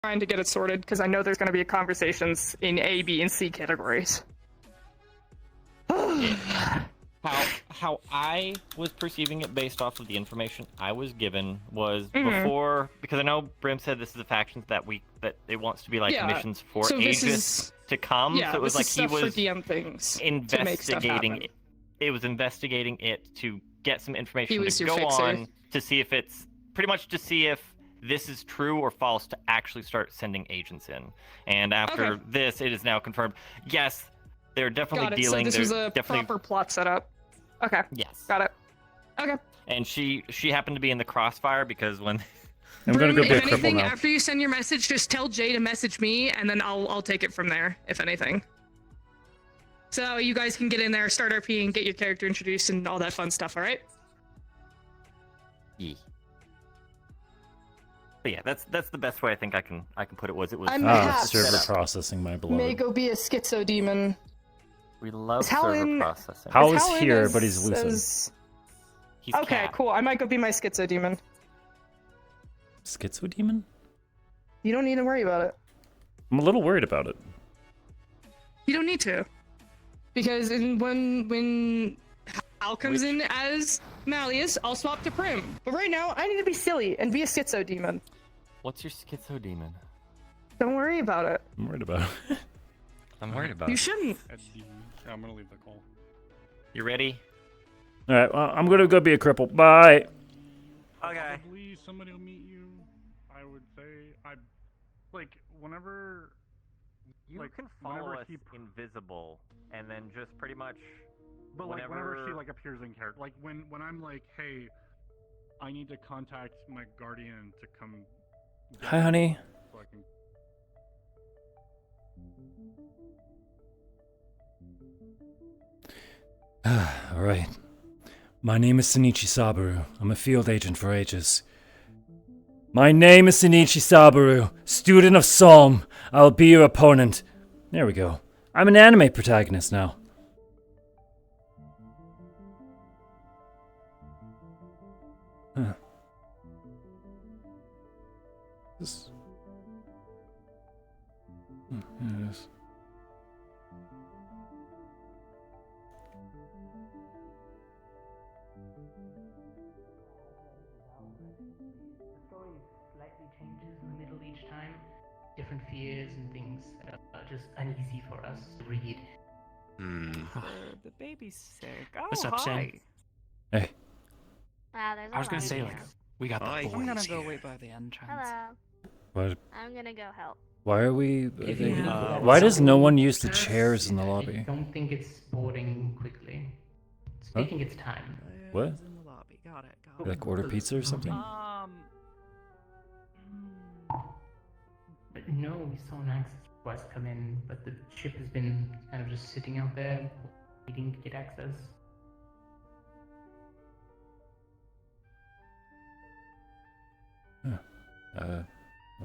trying to get it sorted because I know there's going to be conversations in A, B, and C categories. How I was perceiving it based off of the information I was given was before, because I know Brim said this is a faction that it wants to be like missions for ages to come. Yeah, so it was like he was for DM things investigating it. It was investigating it to get some information to go fixer. on to see if it's pretty much to see if this is true or false to actually start sending agents in. And after this, it is now confirmed. Yes. They're definitely dealing. So this was a proper plot setup. Okay. Yes. Got it. Okay. And she happened to be in the crossfire because when I'm gonna go be a cripple anything, now. after you send your message, just tell Jay to message me, and then I'll take it from there, if anything. So you guys can get in there, start RP, and get your character introduced and all that fun stuff. All right. Yeah. But yeah, that's the best way I think I can put it. Server processing, my beloved. May go be a schizo demon. We love server processing. Hal is here, but he's losing. He's okay, cool. I might go be my schizo demon. Schizo demon? You don't need to worry about it. I'm a little worried about it. You don't need to, because when Hal comes in as Malleus, I'll swap to Prim. But right now, I need to be silly and be a schizo demon. What's your schizo demon? Don't worry about it. I'm worried about it. I'm worried about it. You shouldn't. Yeah, I'm gonna leave the call. You ready? All right, well, I'm gonna go be a cripple. Bye. Okay. Probably somebody will meet you. I would say whenever you can follow us invisible, and then just pretty much. But whenever she appears in character, when I'm like, hey, I need to contact my guardian to come. Hi, honey. So I can... All right. My name is Senichi Sabaru. I'm a field agent for ages. My name is Senichi Sabaru, student of Psalm. I'll be your opponent. There we go. I'm an anime protagonist now. Huh. This... Here it is. Different fears and things that are just uneasy for us to read. The baby's sick. Oh, What's up, Sam? Hey. Wow, there's a I was gonna lot say, here. we got the boys I'm gonna go here. wait by the entrance. Hello. What? I'm gonna go help. Why are we... why does no one use the chairs in the I lobby? don't think it's boarding quickly. It's taking its time. What? In the lobby. Got it. Like order pizza or something? But no, we saw an access request come in, but the ship has been kind of just sitting out there, waiting to get access.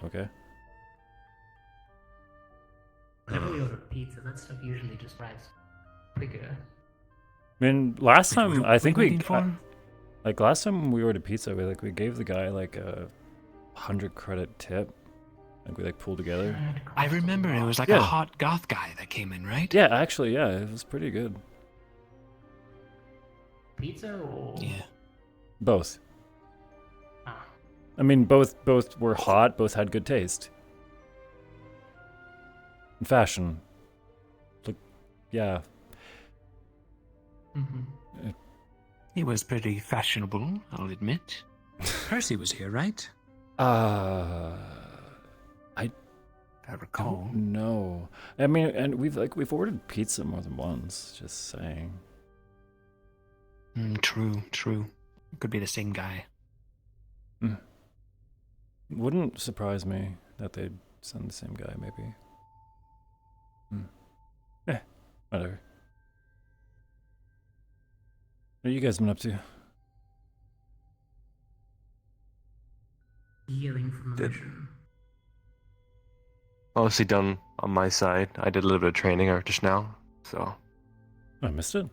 Okay. Whenever we order pizza, that stuff usually just arrives quicker. I mean, last time, I think we... Like, last time we ordered pizza, we gave the guy, like, a 100 credit tip. Like, we, pulled together. I remember it was like a hot goth guy that came in, right? Yeah, actually, yeah, it was pretty good. Pizza or... Yeah. Both. Ah. I mean, both were hot, both had good taste. And fashion. Look, yeah. Mm-hmm. He was pretty fashionable, I'll admit. Percy was here, right? I recall. No. I mean, and we've ordered pizza more than once, just saying. True. Could be the same guy. Wouldn't surprise me that they'd send the same guy, maybe. Whatever. What have you guys been up to? Healing from a mission. Mostly done on my side. I did a little bit of training just now, so. I missed it.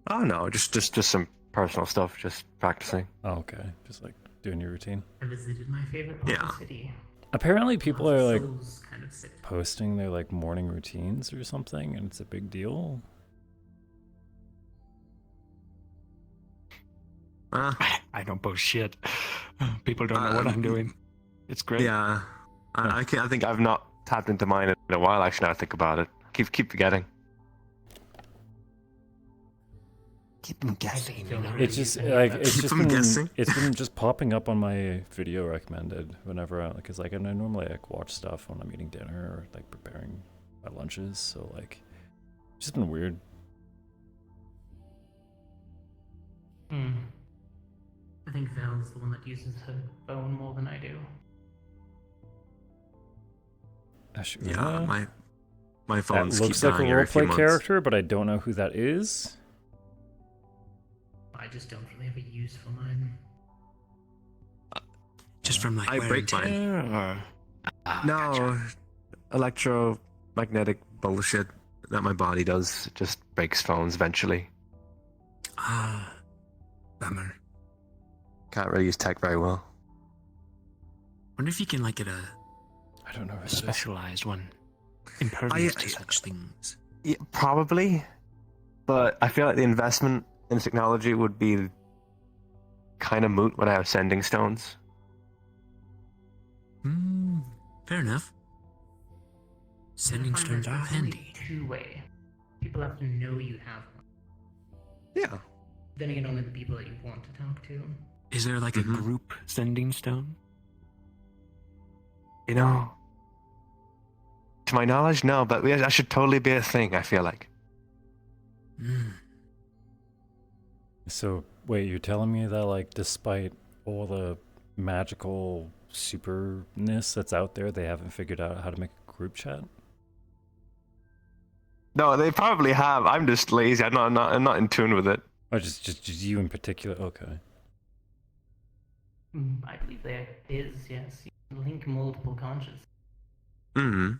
Oh no, just some personal stuff, just practicing. Oh, okay. Just like doing your routine. I visited my favorite part of the city. Apparently people Lots are of like souls kind of sit. posting their like morning routines or something, and it's a big deal. I don't post shit. People don't know what I'm doing. It's great. Yeah. I think I've not tapped into mine in a while, actually, now I think about it. Keep forgetting. Keep them guessing. It's just like guessing. it's been just popping up on my video recommended whenever because like I normally like watch stuff when I'm eating dinner or like preparing my lunches, so like it's just been weird. I think Val's the one that uses her phone more than I do. Yeah, my phone's That looks keep like a dying every few roleplay months. character, but I don't know who that is. I just don't really have a use for mine. Just from like I wear break and tear, or No, electromagnetic bullshit that my body does just breaks phones eventually. Bummer. Can't really use tech very well. Wonder if you can like get a I don't know. Who specialized one, impervious to such things. Yeah, probably, but I feel like the investment in technology would be kind of moot when I have sending stones. Fair enough. Sending stones are handy. Two-way. People have to know you have one. Yeah. Then again, only the people that you want to talk to. Is there like a group sending stone? You know, to my knowledge, no, but that should totally be a thing, I feel like. So wait, you're telling me that like despite all the magical superness that's out there, they haven't figured out how to make a group chat? No, they probably have. I'm just lazy. I'm not in tune with it. Or just you in particular? Okay. I believe there is, yes. You can link multiple conscious. Mm-hmm.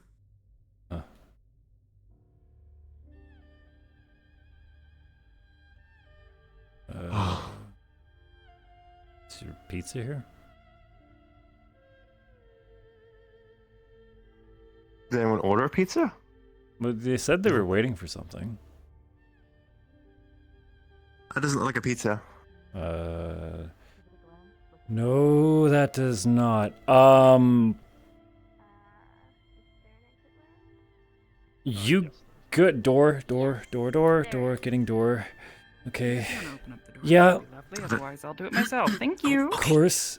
Is your pizza here? Did anyone order a pizza? Well, they said they were waiting for something. That doesn't look like a pizza. No, that does not. You good? Door, getting door. Okay. Open up the door. Yeah. Lovely. Otherwise, I'll do it myself. Thank you. Of course.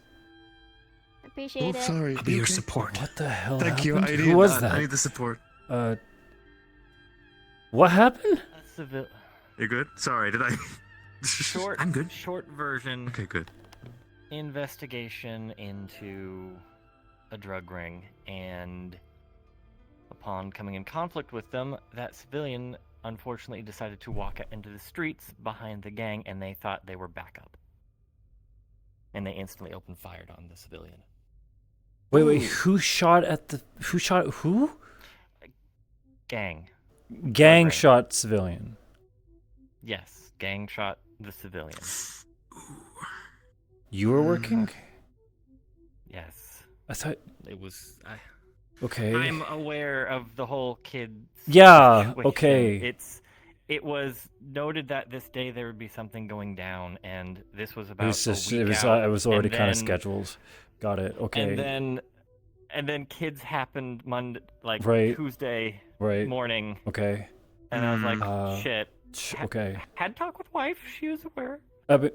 Appreciate it. Sorry. I'll be your support. What the hell Thank you. happened? I Who need was that. that? I need the support. What happened? You're good? Sorry, did I? Short. I'm good. Short version. Okay, good. Investigation into a drug ring, and upon coming in conflict with them, that civilian unfortunately decided to walk out into the streets behind the gang, and they thought they were backup. And they instantly opened fire on the civilian. Wait, who shot who? Gang. Gang shot civilian. Yes, gang shot the civilian. You were working? Yes. I thought It was... okay. I'm aware of the whole kid Yeah, situation. okay. It was noted that this day there would be something going down, and this was about It was just a week it was out, it was already and kind of then- scheduled. Got it. Okay. And then kids happened Monday, like Right. Tuesday Right. morning, Okay. and I was like, shit. Okay. Had talk with wife. She was aware.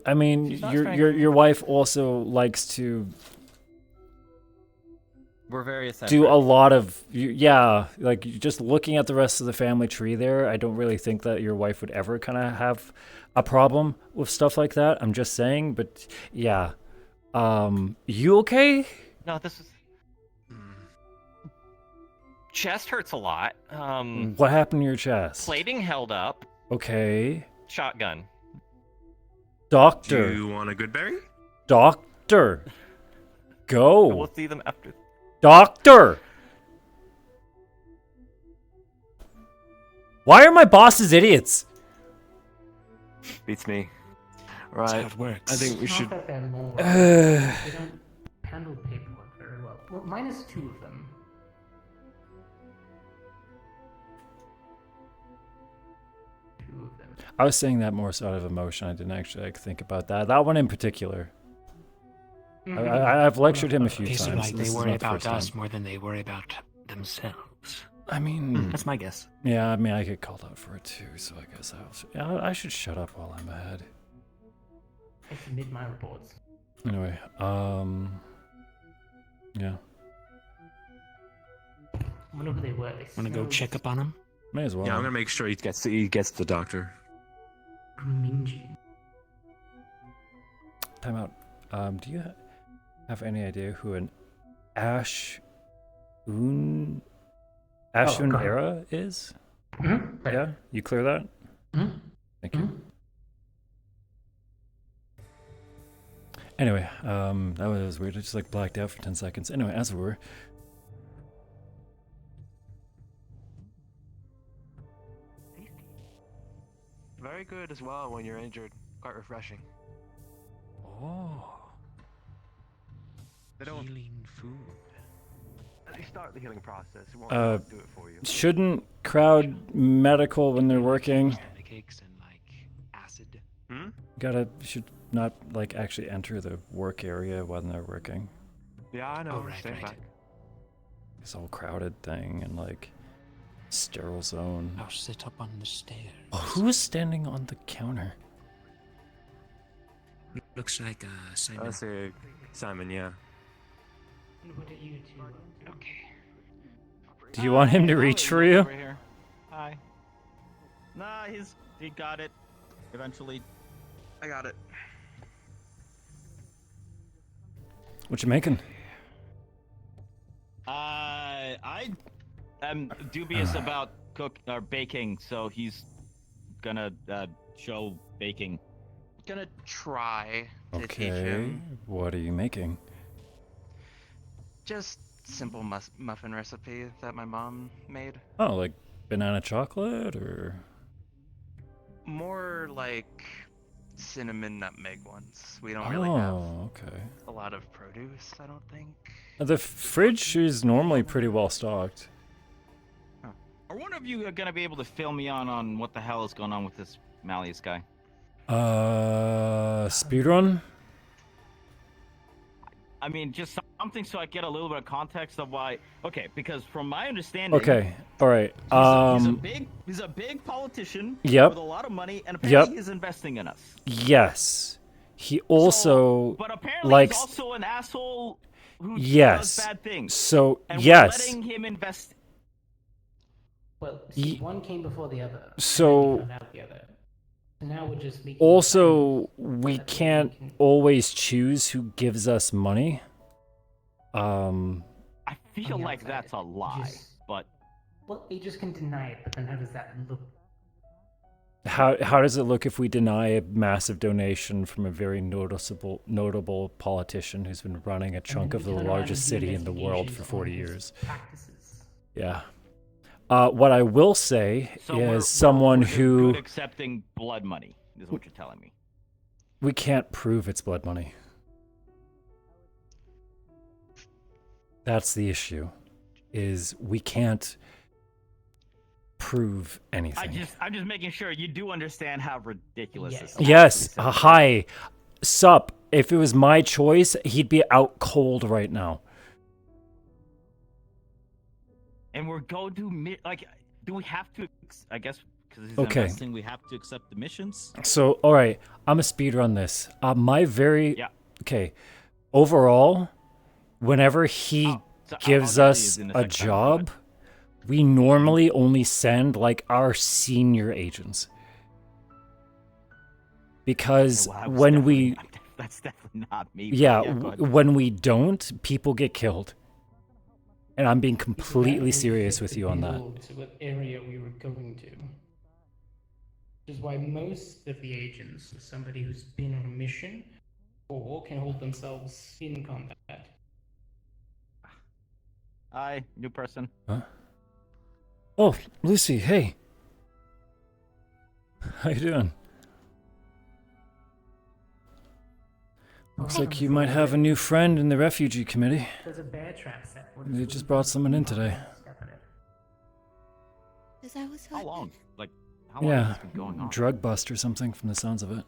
I mean, She's not your wife also likes to We're very eccentric. do a lot of like just looking at the rest of the family tree there. I don't really think that your wife would ever kind of have a problem with stuff like that. I'm just saying, but yeah. You okay? No, this was. Chest hurts a lot. What happened to your chest? Plating held up. Okay. Shotgun. Doctor. Do you want a good berry? Doctor. Go. We'll see them after. Doctor. Why are my bosses idiots? Beats me. right. That's how it works. I think we Not should. that they're more. They don't handle paperwork very well. Well, minus 2 of them. I was saying that more so out of emotion. I didn't actually think about that. That one in particular. I've lectured him a few Okay, so times. like This they is worry not the about first us time. more than they worry about themselves. I mean, That's my guess. yeah, I mean, I get called out for it too, so I guess I should shut up while I'm ahead. I submit my reports. Anyway, yeah, Wonder who they were. Wanna go check up on him? may as well. Yeah, I'm gonna make sure he gets the doctor. Minji. Time out. Do you have any idea who an Ashun God. Era is? Mm-hmm. Right. Yeah, you clear that? Mm-hmm. Thank you. Anyway, that was weird. I just like blacked out for 10 seconds. Anyway, as it were. Very good as well when you're injured. Quite refreshing. Oh. They don't Healing food. they start the healing process. It won't do it for you. Shouldn't crowd medical when they're working? Stomach aches and like acid. Should not like actually enter the work area when they're working. Yeah, I know. Oh, right, Stay right. back. This whole crowded thing and like sterile zone. I'll sit up on the stairs. Oh, who's standing on the counter? Looks like Simon. Let's see, Simon. Yeah. What are you two? Okay. Do you want him to reach for you? Over here. Hi. Nah, he got it. Eventually. I got it. What you making? I am dubious about baking, so he's gonna show baking. Gonna try to teach Okay. him. What are you making? Just simple muffin recipe that my mom made. Oh, like banana chocolate or? More like cinnamon nutmeg ones. We don't really have okay. a lot of produce, I don't think. The fridge is normally pretty well stocked. Are one of you gonna be able to fill me on what the hell is going on with this Malleus guy? Speedrun? I mean, just something so I get a little bit of context of why. Okay, because from my understanding, Okay, alright. he's a big politician Yep. with a lot of money, and apparently he's investing in us. Yes. He also but apparently likes. he's also an asshole who Yes. does bad things. So, and yes. we're letting him invest. Well, see, one came before the other. So- And then we found out the other. So now we're just making Also, plans we that can't can- always choose who gives us money. I feel On the like outside, that's a lie, just- but Well, agents can deny it, but then how does that look? How does it look if we deny a massive donation from a very notable politician who's been running a chunk of the largest city in the world for 40 years? Practices. Yeah. What I will say so is we're someone just who good accepting blood money is what you're telling me. we can't prove it's blood money. That's the issue. Is we can't prove anything. I'm just making sure you do understand how ridiculous Yes. this is. Yes, hi. Sup. If it was my choice, he'd be out cold right now. And we're going to do we have to? I guess because he's Okay. investing, we have to accept the missions. So, all right, I'm a speedrun this. Yeah. Okay. Overall, whenever he So gives I'll get us these in a a second, job, we normally only send like our senior agents. Because Well, I was when we definitely- that's definitely not me. but yeah, go ahead. when we don't, people get killed. And I'm being completely That serious fit with the you on that. bill to what area we were going to. Which is why most of the agents are somebody who's been on a mission or can hold themselves in combat. Hi, new person. Huh? Oh, Lucy, hey. How you doing? Looks like you might have a new friend in the refugee committee. There's a bear trap set. They just brought someone in today. Is that what's How long? Like, how long Yeah, has this been going on? drug bust or something from the sounds of it.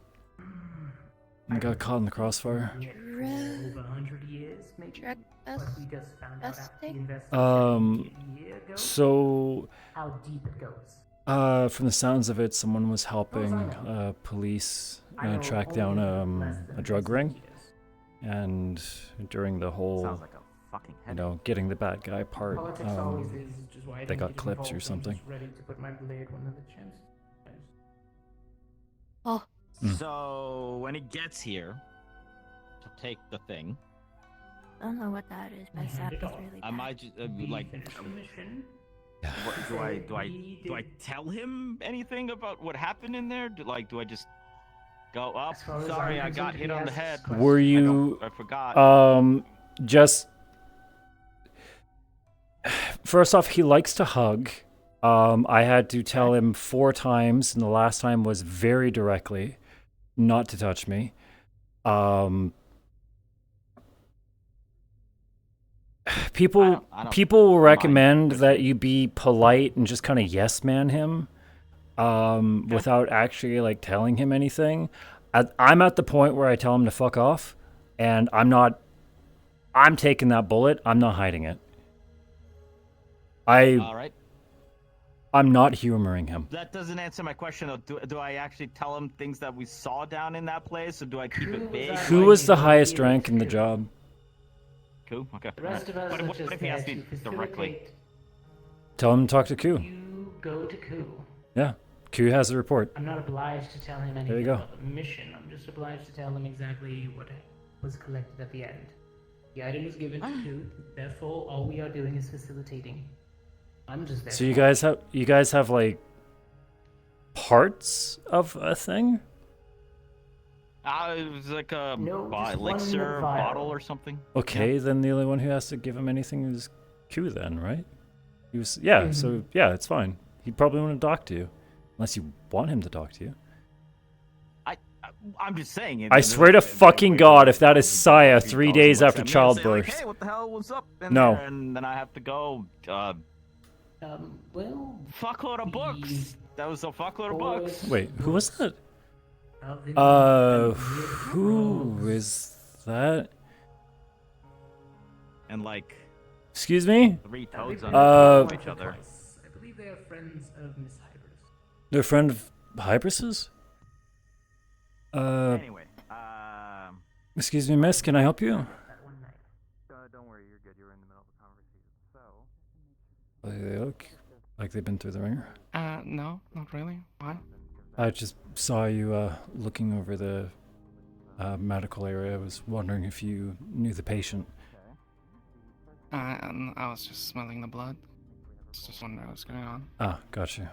And got caught in the crossfire. Over 100 years, maybe. Drug But we just found out after the busting? investigation a year ago So, how deep it goes. from the sounds of it, someone was helping police track down a drug ring. And during the whole, Sounds like a fucking headache. getting the bad guy part, Politics always is, which is why I they don't got get clips involved. or I'm something. just ready to put my blade when the chance. Oh. So when he gets here to take the thing, I don't know what that is, but it sounds really am bad. I just like? Finish the mission. What, do I tell him anything about what happened in there? Do I just go up? As far as Sorry, I'm I got concerned, hit he on the asks head. questions. Were you I forgot. just first off, he likes to hug. I had to tell him 4 times, and the last time was very directly not to touch me. People will recommend that you be polite and just kind of yes man him without actually like telling him anything. I'm at the point where I tell him to fuck off, and I'm taking that bullet. I'm not hiding it. All right. I'm not humoring him. That doesn't answer my question though. Do I actually tell him things that we saw down in that place, or do I keep it big? Who was the highest rank in the job? Cool. Okay. The rest of us What are if just he there asked me to directly? facilitate. Tell him to talk to Q. You go to Ku. Yeah, Q has the report. I'm not obliged to tell him anything There you go. about the mission. I'm just obliged to tell him exactly what was collected at the end. The item was given to Ku, therefore all we are doing is facilitating. I'm just there. So you guys have like parts of a thing? It was like a No, just elixir one vial. bottle or something. Okay, then the only one who has to give him anything is Q then, right? He was so yeah, it's fine. He'd probably want to talk to you. Unless you want him to talk to you. I'm just saying. I swear to fucking God, if that is Saya 3 days after childbirth. Hey, what the hell was up in No. there? And then I have to go. Well, Fuckload of books. That was a fuckload of books. Wait, who was that? Who is that? And like Excuse me? 3 toads on each other. I believe they are friends of Miss Hybris. They're a friend of Hybris's? Anyway, Excuse me, miss, can I help you? That one night. Don't worry, you're good. You're in the middle of a conversation. So. They look like they've been through the ringer. No, not really. Why? I just saw you looking over the medical area. I was wondering if you knew the patient. I was just smelling the blood. Just wondering what's going on. Ah, gotcha.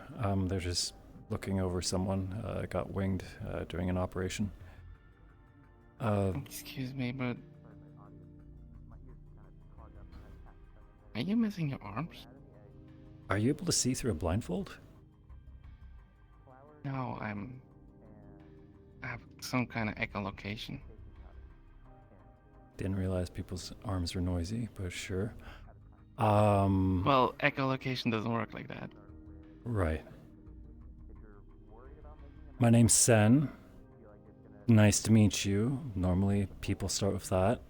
They're just looking over someone got winged during an operation. Excuse me, but are you missing your arms? Are you able to see through a blindfold? No, I have some kind of echolocation. Didn't realize people's arms were noisy, but sure. Well, echolocation doesn't work like that. Right. My name's Sen. Nice to meet you. Normally, people start with that.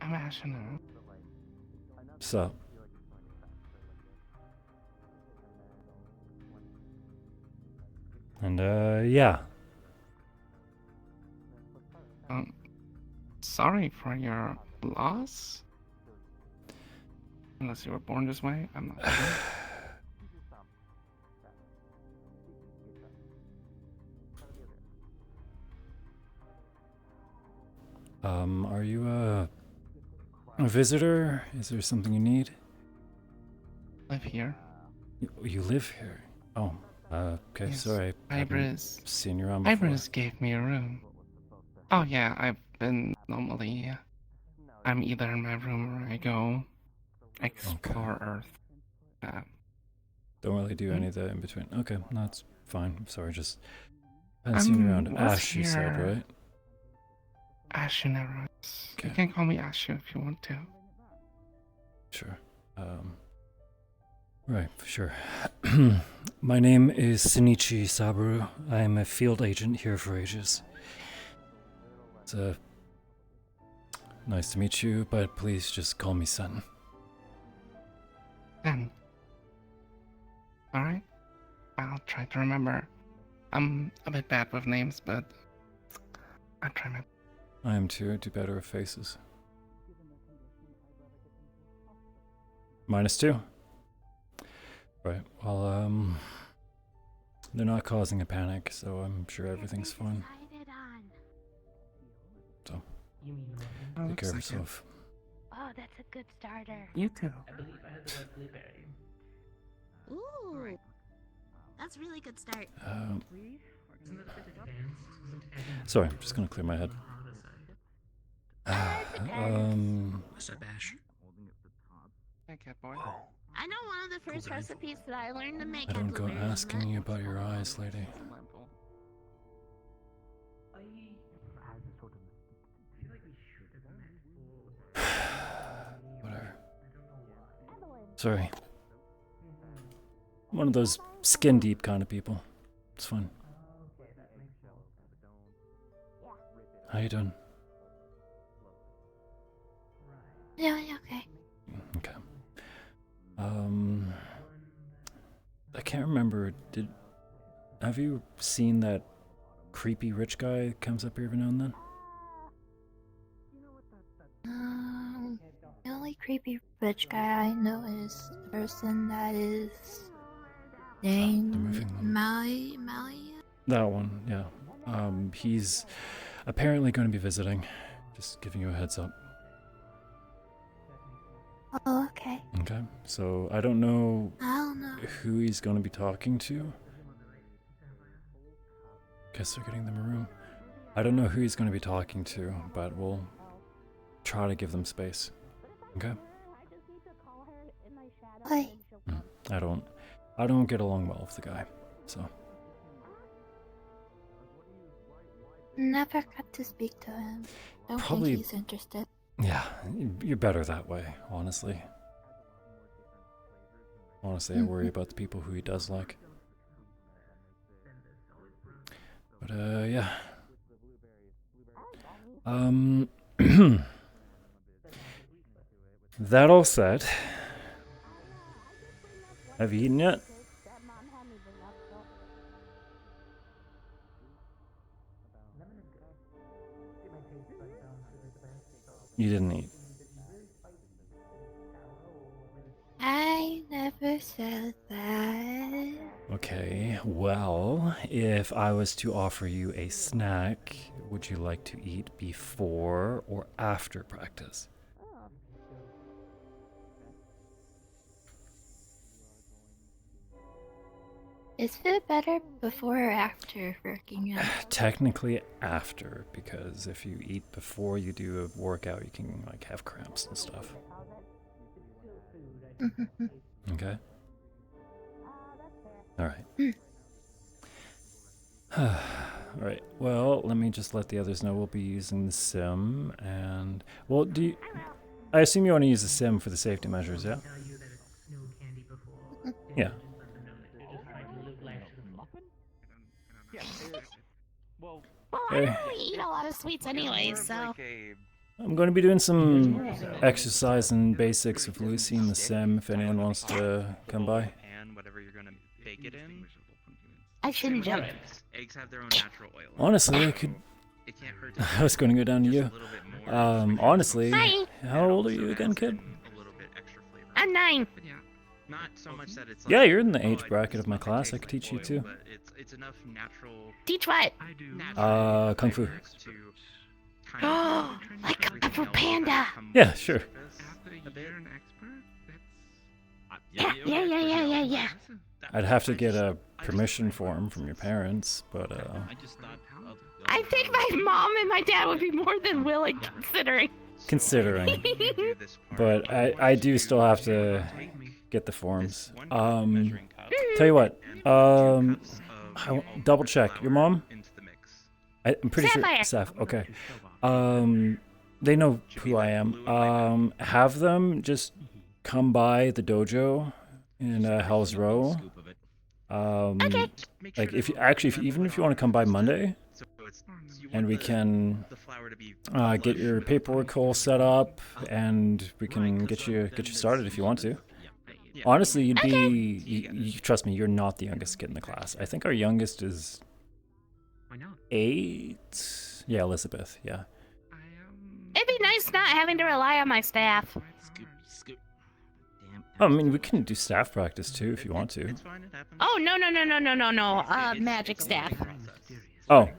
I'm Ashina. So. And, yeah. Sorry for your loss. Unless you were born this way, I'm not sure. Are you a visitor? Is there something you need? Live here. You live here? Oh, okay, Yes. sorry. Hybris. Seen you around before. Hybris gave me a room. Oh yeah, I've been normally. I'm either in my room or I go explore Earth. Don't really do any of that in between. Okay, no, that's fine. I'm sorry, just I hadn't seen you around. was Ash, you said, here. right? Ashu never is. Okay. You can call me Ashu if you want to. Sure. Right, sure. My name is Senichi Saburo. I am a field agent here for Aegis. It's nice to meet you, but please just call me Sen. Then. Alright. I'll try to remember. I'm a bit bad with names, but I'll try my... I am too. I do better with faces. -2. Right. Well, they're not causing a panic, so I'm sure everything's fine. So, take care of yourself. Oh, that's a good starter. You too. I believe I had the right blueberry. Ooh, that's a really good start. Isn't that a bit advanced? Isn't adding Sorry, I'm just gonna clear my head. What's up, Ash? Hey, cat boy. I know one of the first recipes that I learned to make. I don't go asking you about your eyes, lady. Whatever. Sorry. I'm one of those skin deep kind of people. It's fun. How you doing? Yeah, okay. Okay. I can't remember. Have you seen that creepy rich guy that comes up here every now and then? The only creepy rich guy I know is the person that is named Maui. That one, yeah. He's apparently going to be visiting. Just giving you a heads up. Oh, okay. Okay, so I don't know who he's going to be talking to. Guess they're getting them a room. I don't know who he's going to be talking to, but we'll try to give them space. Okay? Hi. I don't get along well with the guy, so. Never got to speak to him. Don't Probably- think he's interested. Yeah, you're better that way, honestly. Honestly, I worry about the people who he does like. But, yeah. That all said, have you eaten yet? You didn't eat. I never said that. Okay, well, if I was to offer you a snack, would you like to eat before or after practice? Is it better before or after working out? Technically after, because if you eat before you do a workout, you can like have cramps and stuff. Okay? Alright. Alright, well, let me just let the others know we'll be using the sim, and... Well, I assume you want to use the sim for the safety measures, yeah? Yeah. Well, I don't really eat a lot of sweets anyway, so... I'm going to be doing some exercise and basics with Lucy in the sim if anyone wants to come by. Whatever you're gonna bake it in. I shouldn't jump. Eggs have their own natural oil. Honestly, I could... It can't hurt to I was going to go down to you. Honestly, Hi. how old are you again, kid? I'm 9. Not so much that it's Yeah, you're in the age bracket of my class. I could teach you too. it's enough natural. Teach what? Kung Fu. Oh, like Kung Fu Panda. Yeah, sure. Yeah. I'd have to get a permission form from your parents, but I think my mom and my dad would be more than willing, considering. But I do still have to get the forms. Tell you what, double check. Your mom? I'm pretty sure. Seth, okay. They know who I am. Have them just come by the dojo in Hell's Row. Okay. Like if you actually, even if you want to come by Monday, and we can get your paperwork all set up, and we can get you started if you want to. Honestly, you'd be. You trust me, you're not the youngest kid in the class. I think our youngest is 8. Yeah, Elizabeth. Yeah. It'd be nice not having to rely on my staff. I mean, we can do staff practice too if you want to. Oh, no. Magic staff. Oh.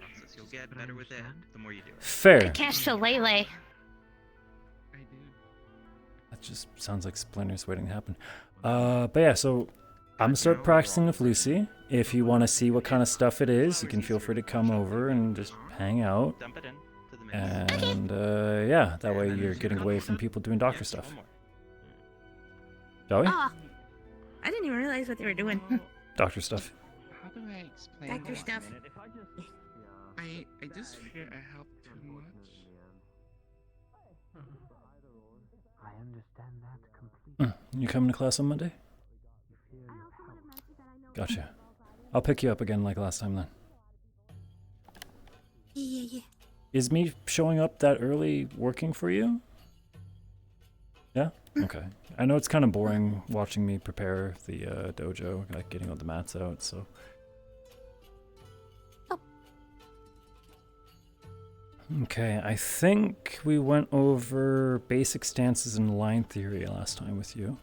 Fair. Cash to Lele. That just sounds like Splinter's waiting to happen. But yeah, so I'm gonna start practicing with Lucy. If you want to see what kind of stuff it is, you can feel free to come over and just hang out. And yeah, that way you're getting away from people doing doctor stuff. Shall we? Oh, I didn't even realize what they were doing. Doctor stuff. How do I explain Doctor that? stuff. I just fear I help too much. You coming to class on Monday? Gotcha. I'll pick you up again like last time then. Yeah. Is me showing up that early working for you? Yeah? Okay. I know it's kind of boring watching me prepare the dojo, like getting all the mats out, so... Okay, I think we went over basic stances and line theory last time with you.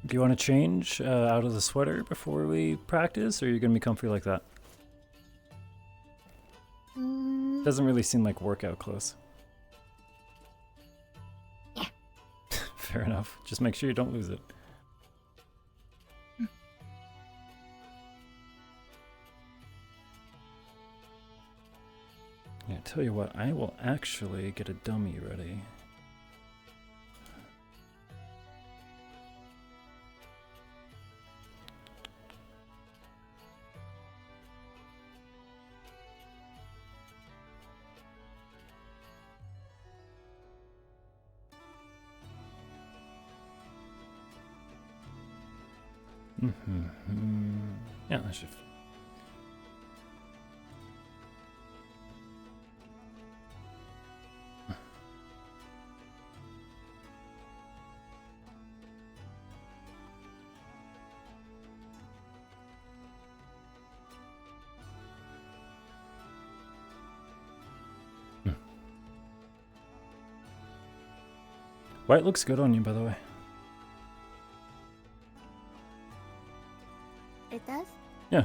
Do you want to change out of the sweater before we practice, or are you going to be comfy like that? Doesn't really seem like workout clothes. Yeah. Fair enough. Just make sure you don't lose it. Yeah, tell you what, I will actually get a dummy ready. Yeah, that should. White looks good on you, by the way. It does? Yeah.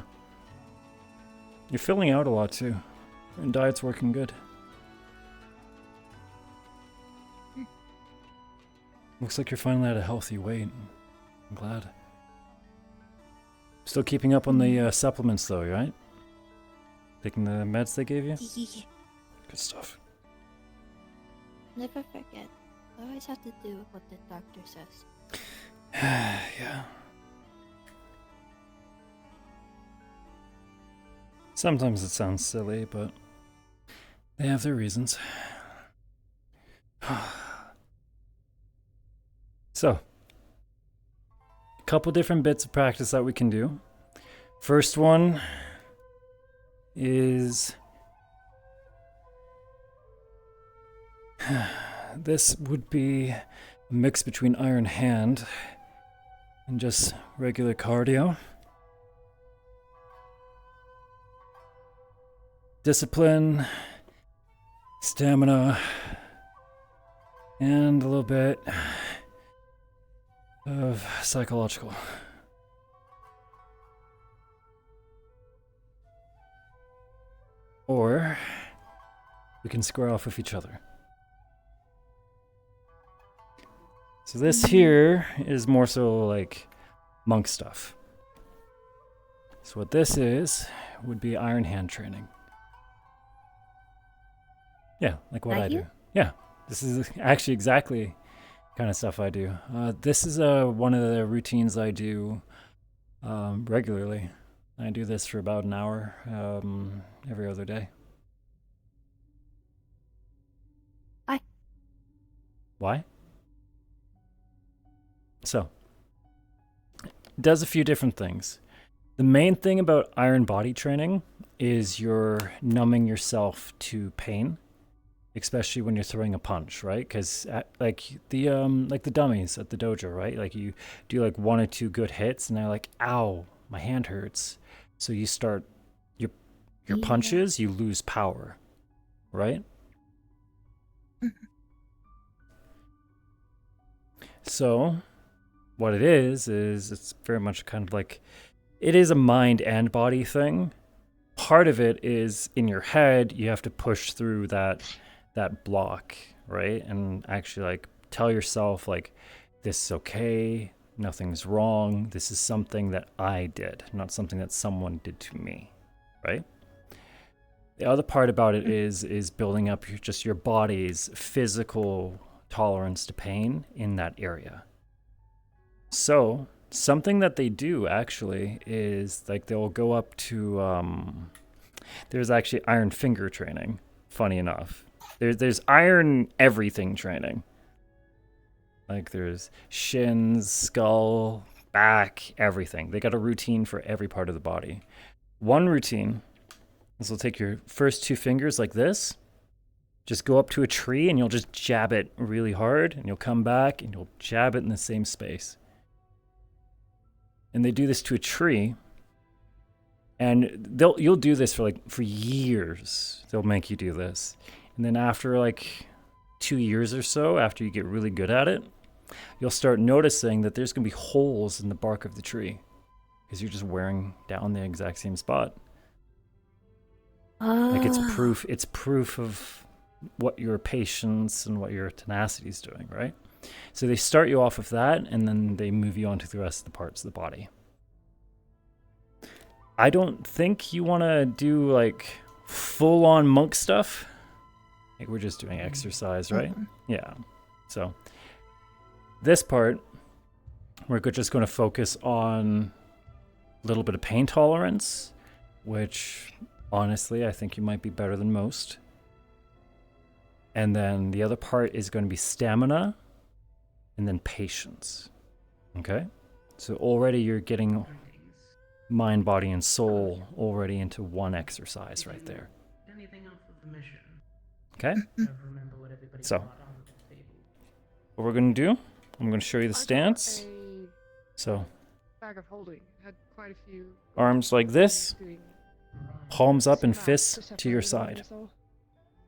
You're filling out a lot too. And diet's working good. Looks like you're finally at a healthy weight. I'm glad. Still keeping up on the supplements though, right? Taking the meds they gave you? Yeah. Good stuff. Never forget. Always have to do what the doctor says. Yeah. Sometimes it sounds silly, but they have their reasons. So, a couple different bits of practice that we can do. First one is this would be a mix between Iron Hand and just regular cardio. Discipline, stamina, and a little bit of psychological. Or we can square off with each other. So this here is more so like monk stuff. So what this is would be Iron Hand training. Yeah, like what I do. Yeah, this is actually exactly kind of stuff I do. This is one of the routines I do regularly. I do this for about an hour every other day. Why? Why? So, it does a few different things. The main thing about iron body training is you're numbing yourself to pain, especially when you're throwing a punch, right? Because like the dummies at the dojo, right? Like you do like 1 or 2 good hits, and they're like, "Ow, my hand hurts." So you start your punches, you lose power, right? So, what it is it's very much kind of like, it is a mind and body thing. Part of it is in your head, you have to push through that block, right? And actually like tell yourself like, this is okay, nothing's wrong, this is something that I did, not something that someone did to me, right? The other part about it is building up your body's physical tolerance to pain in that area. So something that they do actually is like they'll go up to there's actually iron finger training, funny enough. There's iron everything training. Like there's shins, skull, back, everything. They got a routine for every part of the body. One routine is, you'll take your first 2 fingers like this, just go up to a tree and you'll just jab it really hard, and you'll come back and you'll jab it in the same space. And they do this to a tree, and you'll do this for years. They'll make you do this. And then after like 2 years or so, after you get really good at it, you'll start noticing that there's going to be holes in the bark of the tree because you're just wearing down the exact same spot. Like it's proof of what your patience and what your tenacity is doing, right? So they start you off with that, and then they move you on to the rest of the parts of the body. I don't think you want to do like full-on monk stuff. Like we're just doing exercise, right? Yeah. So this part, we're just going to focus on a little bit of pain tolerance, which honestly, I think you might be better than most. And then the other part is going to be stamina and then patience. Okay? So already you're getting mind, body, and soul already into one exercise right there. Anything else with the mission? Okay? So, what we're going to do, I'm going to show you the stance. So, Bag of holding had quite a few arms like this, palms up and fists to your side.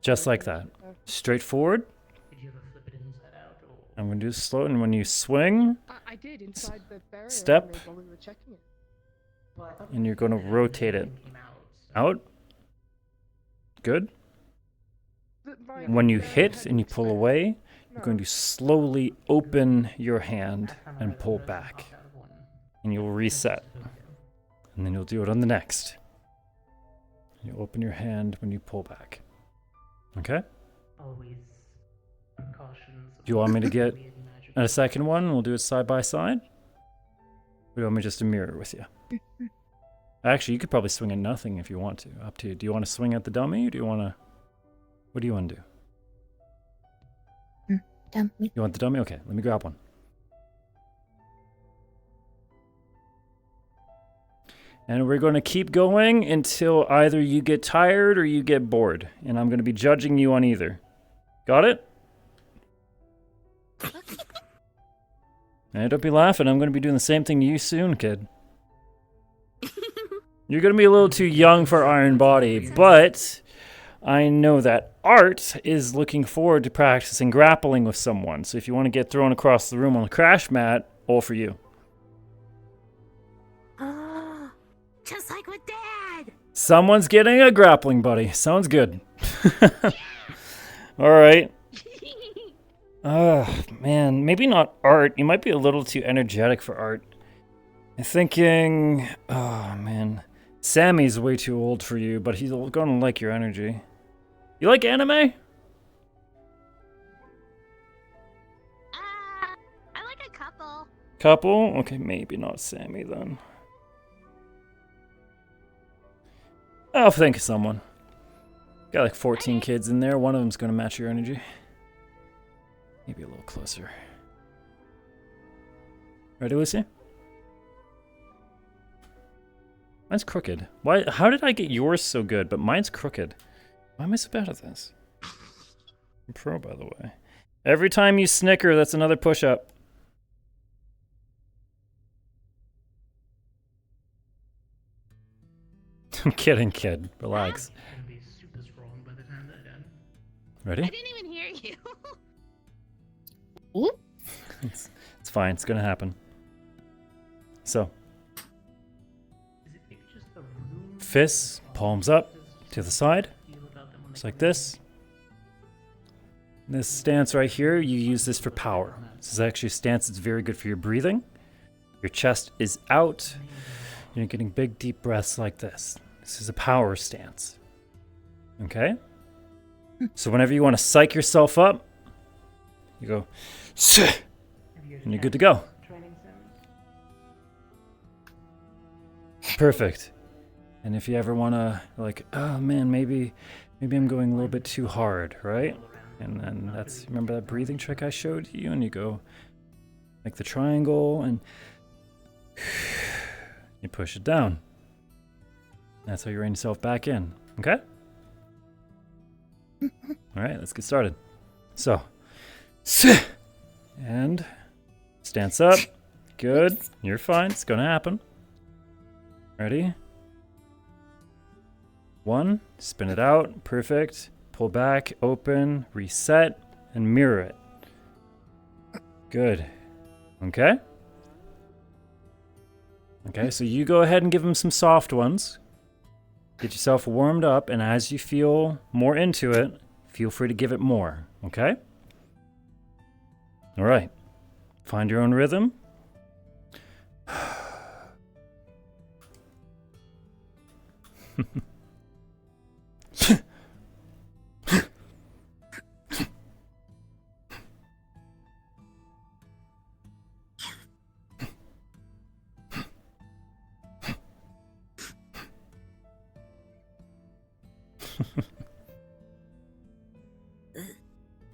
Just like that. Straight forward. I'm going to do it slow, and when you swing, I did inside the barrier step, when we were checking it. and you're going to rotate it out. Good. When you hit and you pull away, you're going to slowly open your hand and pull back. And you'll reset. And then you'll do it on the next. You open your hand when you pull back. Okay? Always precautions. Do you want me to get a second one? We'll do it side by side? Or do you want me just to mirror with you? Actually, you could probably swing at nothing if you want to. Up to you. Do you want to swing at the dummy, or do you want to... What do you want to do? Dummy. You want the dummy? Okay, let me grab one. And we're going to keep going until either you get tired or you get bored. And I'm going to be judging you on either. Got it? Hey, don't be laughing. I'm going to be doing the same thing to you soon, kid. You're going to be a little too young for Iron Body, but I know that Art is looking forward to practicing grappling with someone. So if you want to get thrown across the room on the crash mat, all for you. Just like with Dad! Someone's getting a grappling buddy. Sounds good. All right. Man, maybe not Art. You might be a little too energetic for Art. I'm thinking, oh man, Sammy's way too old for you, but he's gonna like your energy. You like anime? Couple? Okay, maybe not Sammy then. I'll think of someone. Got like 14 kids in there. One of them's gonna match your energy. Maybe a little closer. Ready, Lucy? Mine's crooked. Why? How did I get yours so good, but mine's crooked? Why am I so bad at this? I'm pro, by the way. Every time you snicker, that's another push-up. I'm kidding, kid. Relax. Gonna be super strong by the time they're done. Ready? I didn't even hear you. It's fine. It's gonna happen. So. Fists, palms up, to the side. Just like this. This stance right here, you use this for power. This is actually a stance that's very good for your breathing. Your chest is out. You're getting big, deep breaths like this. This is a power stance. Okay? So whenever you want to psych yourself up, you go, and you're good to go. Perfect. And if you ever want to, like, oh man, maybe I'm going a little bit too hard, right? And then that's, remember that breathing trick I showed you? And you go, like the triangle, and you push it down. That's how you rein yourself back in, okay? All right, let's get started. So, and stance up. Good, you're fine, it's gonna happen. Ready? 1, spin it out, perfect. Pull back, open, reset, and mirror it. Good. Okay? Okay, so you go ahead and give them some soft ones. Get yourself warmed up, and as you feel more into it, feel free to give it more, okay? All right. Find your own rhythm.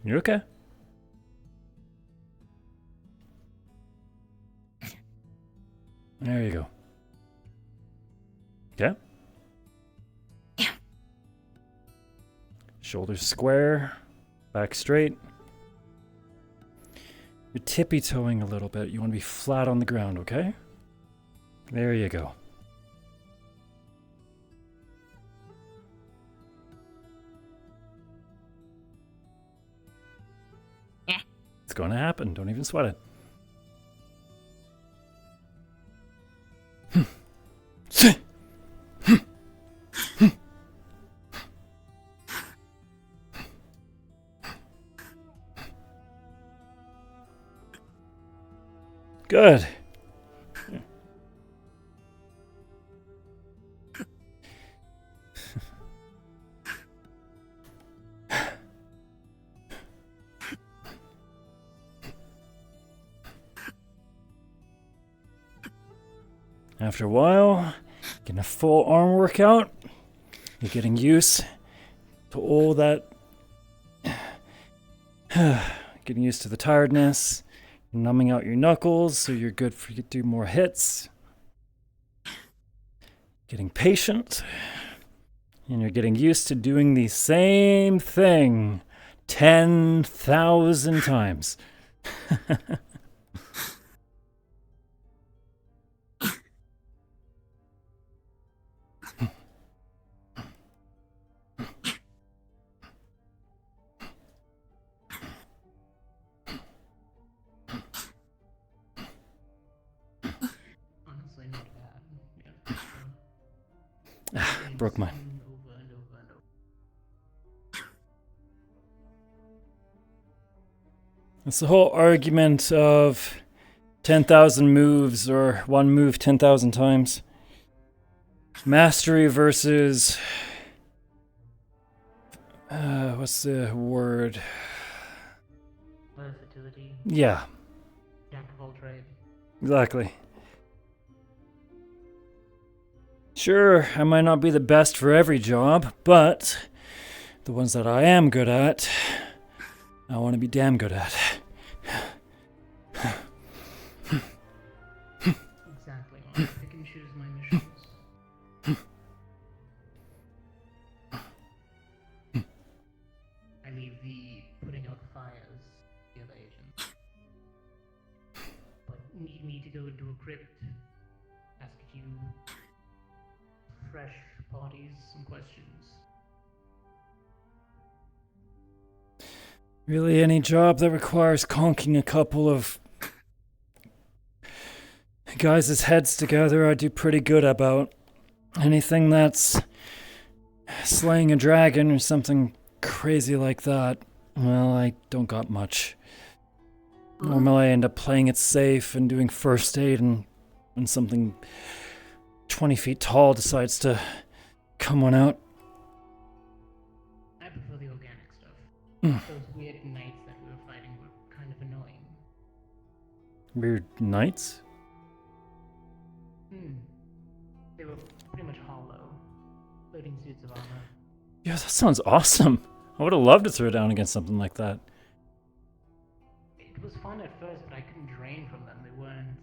You're okay. There you go. Okay. Yeah. Shoulders square, back straight. You're tippy-toeing a little bit. You want to be flat on the ground, okay? There you go. Yeah. It's going to happen. Don't even sweat it. Good. After a while, getting a full arm workout, you're getting used to all that, getting used to the tiredness, numbing out your knuckles so you're good for you to do more hits, getting patient, and you're getting used to doing the same thing 10,000 times. Honestly, not bad. Yeah. Broke mine. Over and over and over. It's the whole argument of 10,000 moves or one move 10,000 times. Mastery versus... what's the word? Versatility. Yeah. Jack of all trades. Exactly. Sure, I might not be the best for every job, but the ones that I am good at, I want to be damn good at. Exactly. I pick and choose my missions. I leave the putting out fires to the other agents. But need me to go into a crypt, ask you fresh parties some questions. Really, any job that requires conking a couple of guys' heads together, I do pretty good about. Anything that's slaying a dragon or something crazy like that, well, I don't got much. Normally I end up playing it safe and doing first aid, and when something 20 feet tall decides to come on out. I prefer the organic stuff. Those weird knights that we were fighting were kind of annoying. Weird knights? They were pretty much hollow, floating suits of armor. Yeah, that sounds awesome. I would have loved to throw down against something like that. It was fun at first, but I couldn't drain from them. They weren't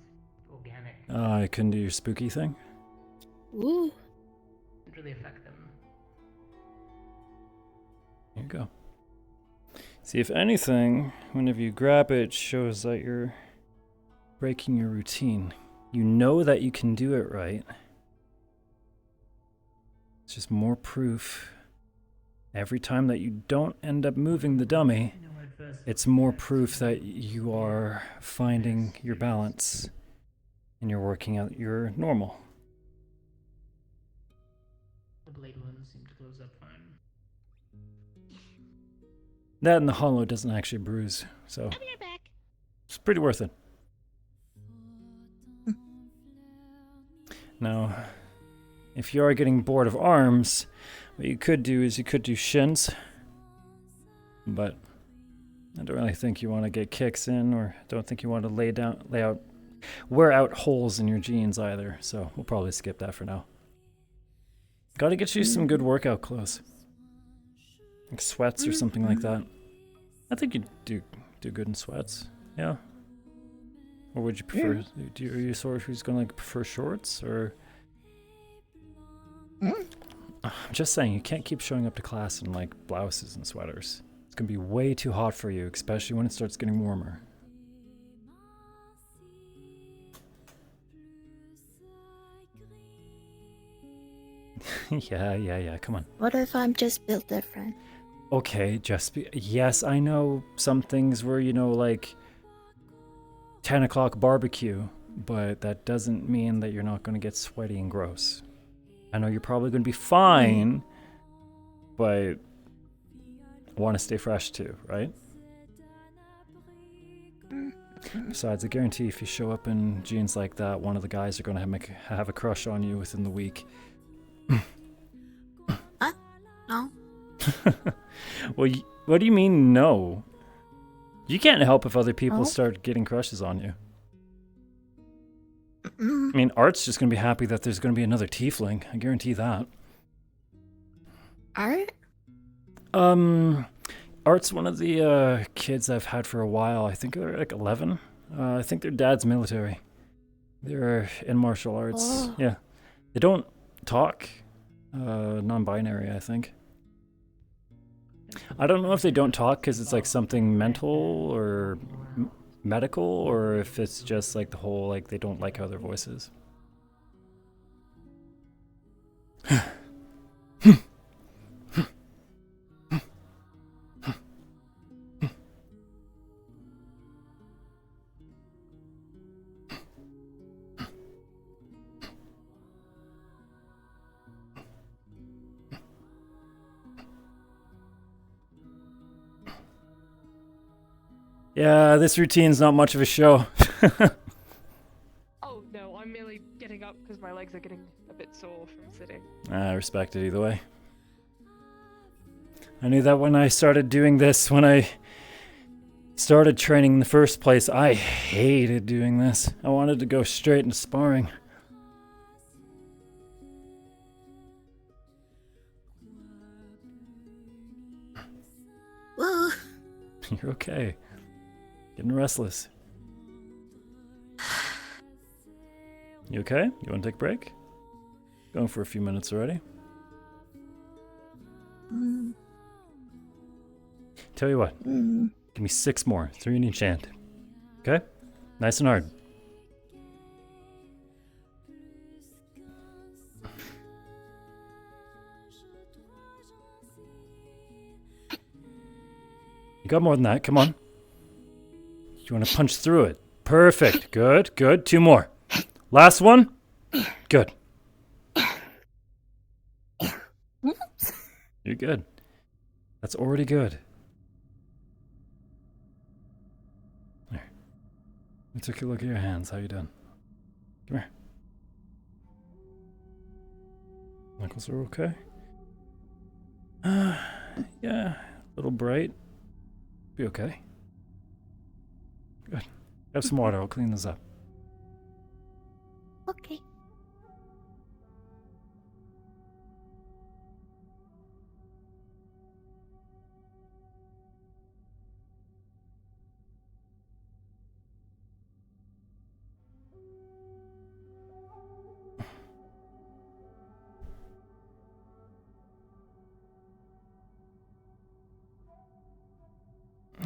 organic. I couldn't do your spooky thing? Ooh. Didn't really affect them. Here you go. See, if anything, whenever you grab it, it shows that you're breaking your routine. You know that you can do it right. It's just more proof. Every time that you don't end up moving the dummy, it's more proof that you are finding your balance and you're working out your normal. The blade wounds seem to close up fine. That and the hollow doesn't actually bruise, so it's pretty worth it. Now, if you are getting bored of arms, what you could do is you could do shins, but I don't really think you want to get kicks in, or don't think you want to wear out holes in your jeans either, so we'll probably skip that for now. Gotta get you some good workout clothes. Like sweats or something like that. I think you'd do good in sweats, yeah. Or would you prefer, are you sort of who's gonna like prefer shorts, or? I'm just saying, you can't keep showing up to class in like blouses and sweaters. It's gonna be way too hot for you, especially when it starts getting warmer. Yeah, come on. What if I'm just built different? Okay, yes, I know some things where, like 10 o'clock barbecue, but that doesn't mean that you're not going to get sweaty and gross. I know you're probably going to be fine, but want to stay fresh too, right? Besides, I guarantee if you show up in jeans like that, one of the guys are going to have a crush on you within the week. No. Well, what do you mean no? You can't help if other people start getting crushes on you. I mean, Art's just going to be happy that there's going to be another tiefling. I guarantee that. Art? Art's one of the kids I've had for a while. I think they're like 11. I think their dad's military. They're in martial arts. Oh. Yeah. They don't talk. Non-binary, I think. I don't know if they don't talk because it's like something mental or medical, or if it's just like the whole, like, they don't like how their voice is. Yeah, this routine's not much of a show. Oh no, I'm merely getting up because my legs are getting a bit sore from sitting. I respect it either way. I knew that when I started doing this, when I started training in the first place, I hated doing this. I wanted to go straight into sparring. Whoa. You're okay. Getting restless. You okay? You want to take a break? Going for a few minutes already. Tell you what. Give me 6 more. 3 in each hand. Okay? Nice and hard. You got more than that. Come on. You want to punch through it. Perfect. Good, good. 2 more. Last one. Good. You're good. That's already good. There. Let me take a look at your hands. How you doing? Come here. Knuckles are okay? Yeah. A little bright. Be okay. Good. Have some water. I'll clean this up. Okay.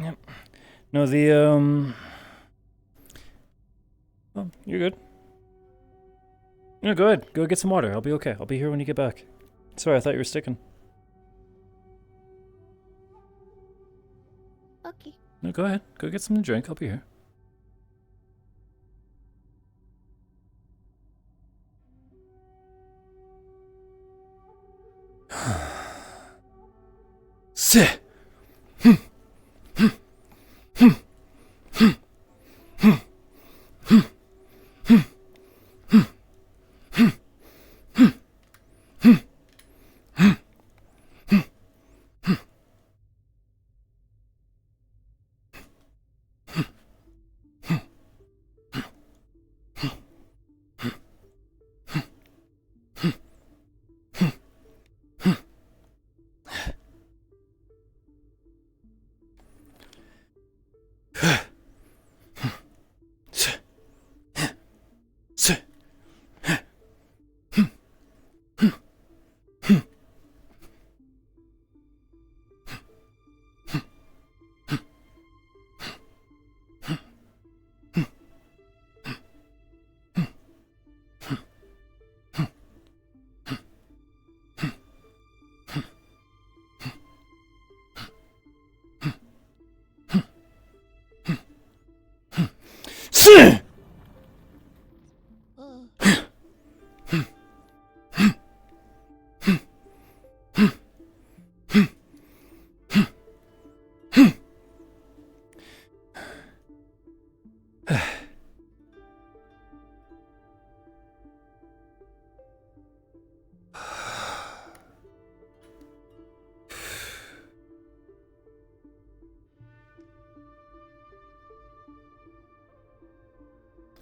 Yep. No, oh, you're good. No, go ahead. Go get some water. I'll be okay. I'll be here when you get back. Sorry, I thought you were sticking. Okay. No, go ahead. Go get something to drink. I'll be here. Sit.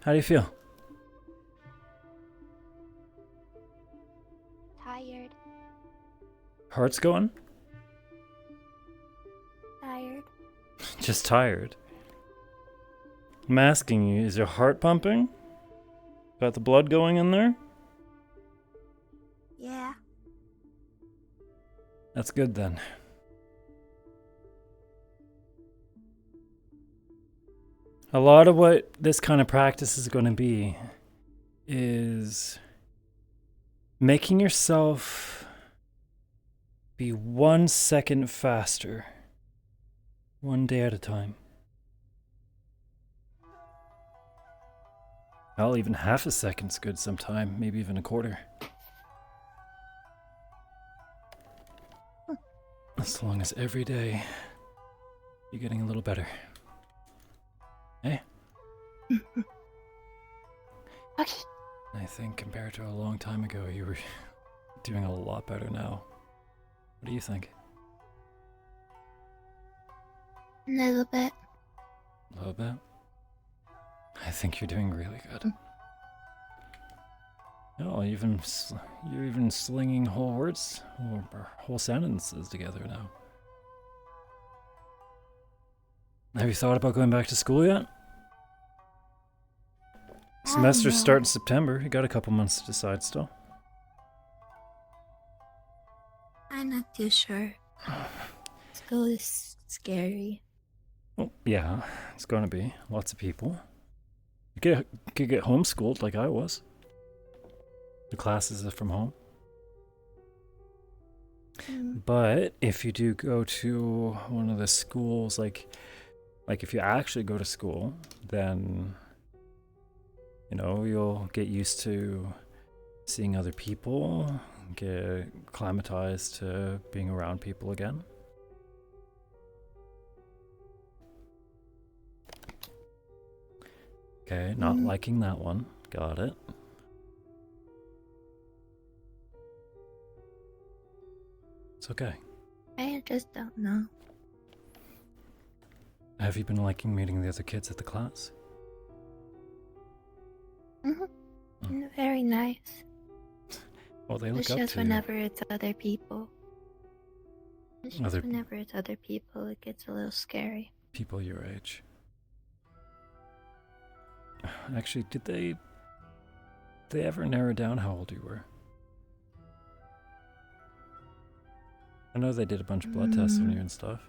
How do you feel? Tired. Heart's going? Tired. Just tired. I'm asking you, is your heart pumping? Got the blood going in there? Yeah. That's good then. A lot of what this kind of practice is going to be is making yourself be 1 second faster, 1 day at a time. Well, even half a second's good sometime, maybe even a quarter. As long as every day you're getting a little better. Hey? Okay. I think compared to a long time ago, you were doing a lot better now. What do you think? A little bit. A little bit. I think you're doing really good. Oh, you're even slinging whole words or whole sentences together now. Have you thought about going back to school yet? Semesters start in September. You got a couple months to decide still. I'm not too sure. School is scary. Well, yeah, it's gonna be. Lots of people. You could get homeschooled like I was. The classes are from home. But if you do go to one of the schools, like if you actually go to school, then, you know, you'll get used to seeing other people, get acclimatized to being around people again. Okay, not liking that one. Got it. It's okay. I just don't know. Have you been liking meeting the other kids at the class? Very nice. Well, they look It's up just to whenever it's other people. It's just Other- whenever it's other people, it gets a little scary. people your age. Actually, did they ever narrow down how old you were? I know they did a bunch of blood tests on you and stuff.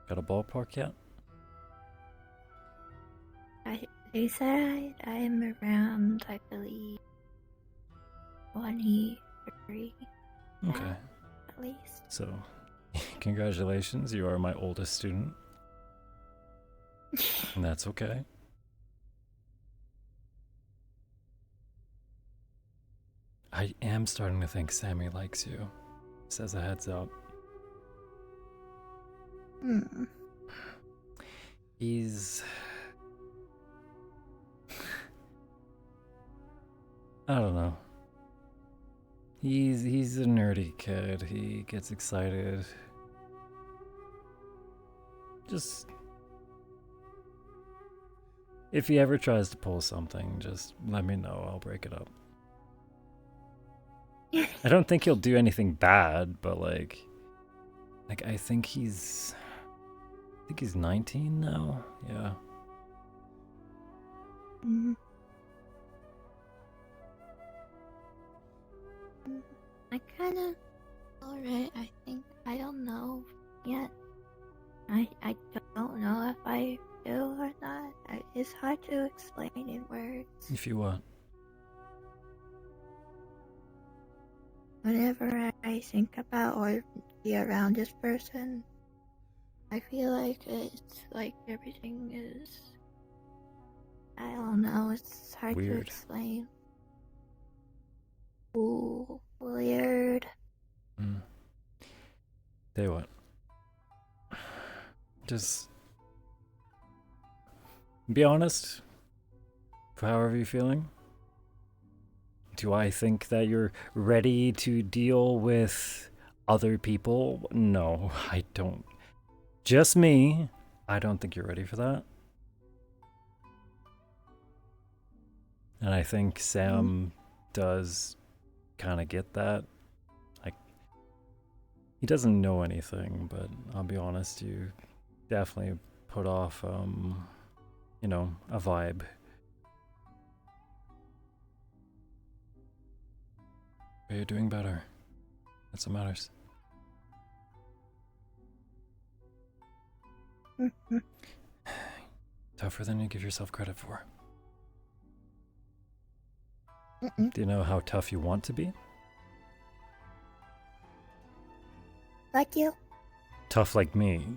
Got a ballpark yet? They said I am around, I believe, 23. Okay. At least. So, congratulations, you are my oldest student. And that's okay. I am starting to think Sammy likes you. Says a heads up. He's... I don't know. He's a nerdy kid. He gets excited. Just... if he ever tries to pull something, just let me know. I'll break it up. I don't think he'll do anything bad, but like I think he's 19 now. Yeah. I kind of alright. I think I don't know yet. I don't know if I do or not. It's hard to explain in words. If you want. Whenever I think about or be around this person, I feel like it's like everything is, I don't know, it's hard to Weird. explain. Ooh, weird. Tell you what. Just be honest. For however you're feeling. Do I think that you're ready to deal with other people? No, I don't. Just me. I don't think you're ready for that. And I think Sam does kind of get that. Like, he doesn't know anything, but I'll be honest, you definitely put off, you know, a vibe. But you're doing better. That's what matters. Tougher than you give yourself credit for. Do you know how tough you want to be? Like you? Tough like me.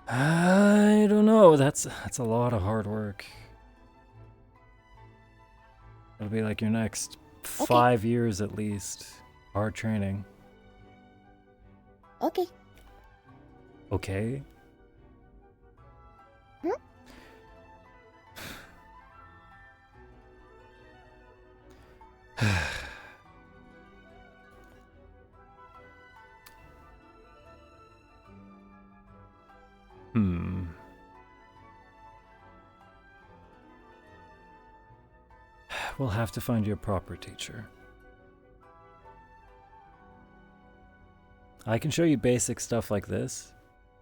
I don't know. That's a lot of hard work. It'll be like your next 5 years at least. Hard training. Okay. Okay? we'll have to find you a proper teacher. I can show you basic stuff like this.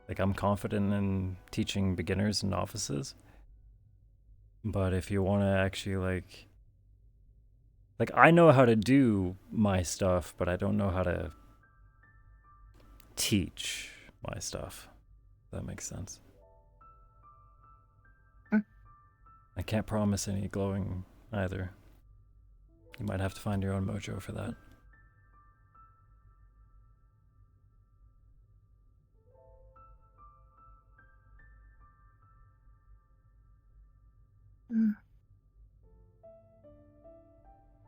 Like, I'm confident in teaching beginners and novices. But if you want to actually, like, I know how to do my stuff, but I don't know how to teach my stuff. If that makes sense. I can't promise any glowing either. You might have to find your own mojo for that.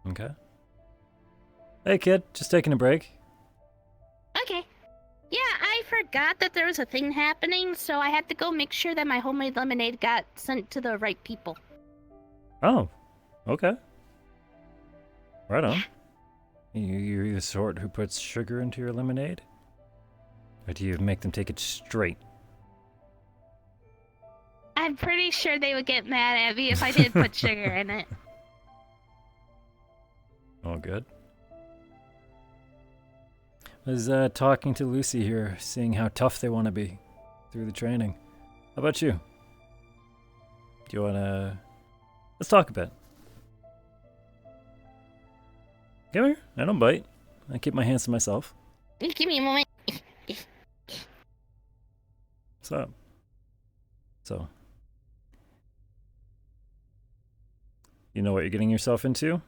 Okay. Hey kid, just taking a break. Okay. Yeah, I forgot that there was a thing happening, so I had to go make sure that my homemade lemonade got sent to the right people. Oh, okay. Right on. You're the sort who puts sugar into your lemonade? Or do you make them take it straight? I'm pretty sure they would get mad at me if I did put sugar in it. All good. I was talking to Lucy here, seeing how tough they want to be through the training. How about you? Do you want to... Let's talk a bit. Come here. I don't bite. I keep my hands to myself. Give me a moment. What's up? So... You know what you're getting yourself into?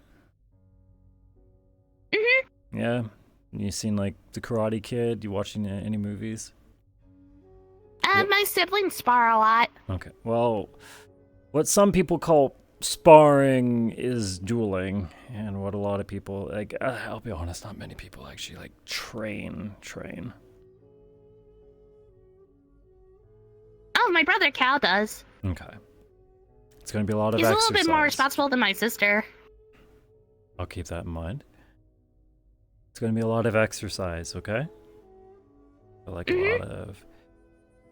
Mm-hmm. Yeah? You seen, like, The Karate Kid? You watching any movies? My siblings spar a lot. Okay. Well, what some people call sparring is dueling, and what a lot of people, like, I'll be honest, not many people actually, like, train. Oh, my brother Cal does. Okay. It's going to be a lot of He's exercise. a little bit more responsible than my sister. I'll keep that in mind. It's going to be a lot of exercise, okay? Like a lot of...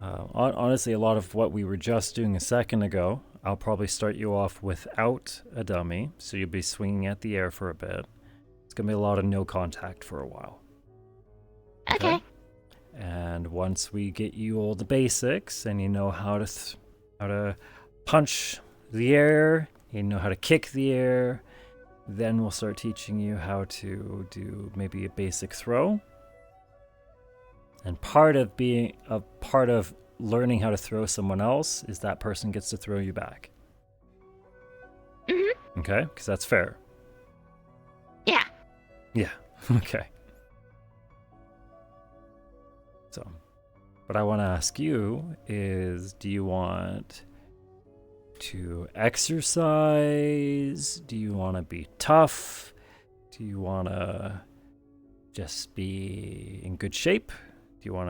honestly, a lot of what we were just doing a second ago, I'll probably start you off without a dummy, so you'll be swinging at the air for a bit. It's going to be a lot of no contact for a while. Okay. And once we get you all the basics, and you know how to punch the air, you know how to kick the air, then we'll start teaching you how to do maybe a basic throw. And part of learning how to throw someone else is that person gets to throw you back. Mm-hmm. Okay? Because that's fair. Yeah. Yeah. Okay. So, what I want to ask you is, do you want to exercise? Do you want to be tough? Do you want to just be in good shape? Do you want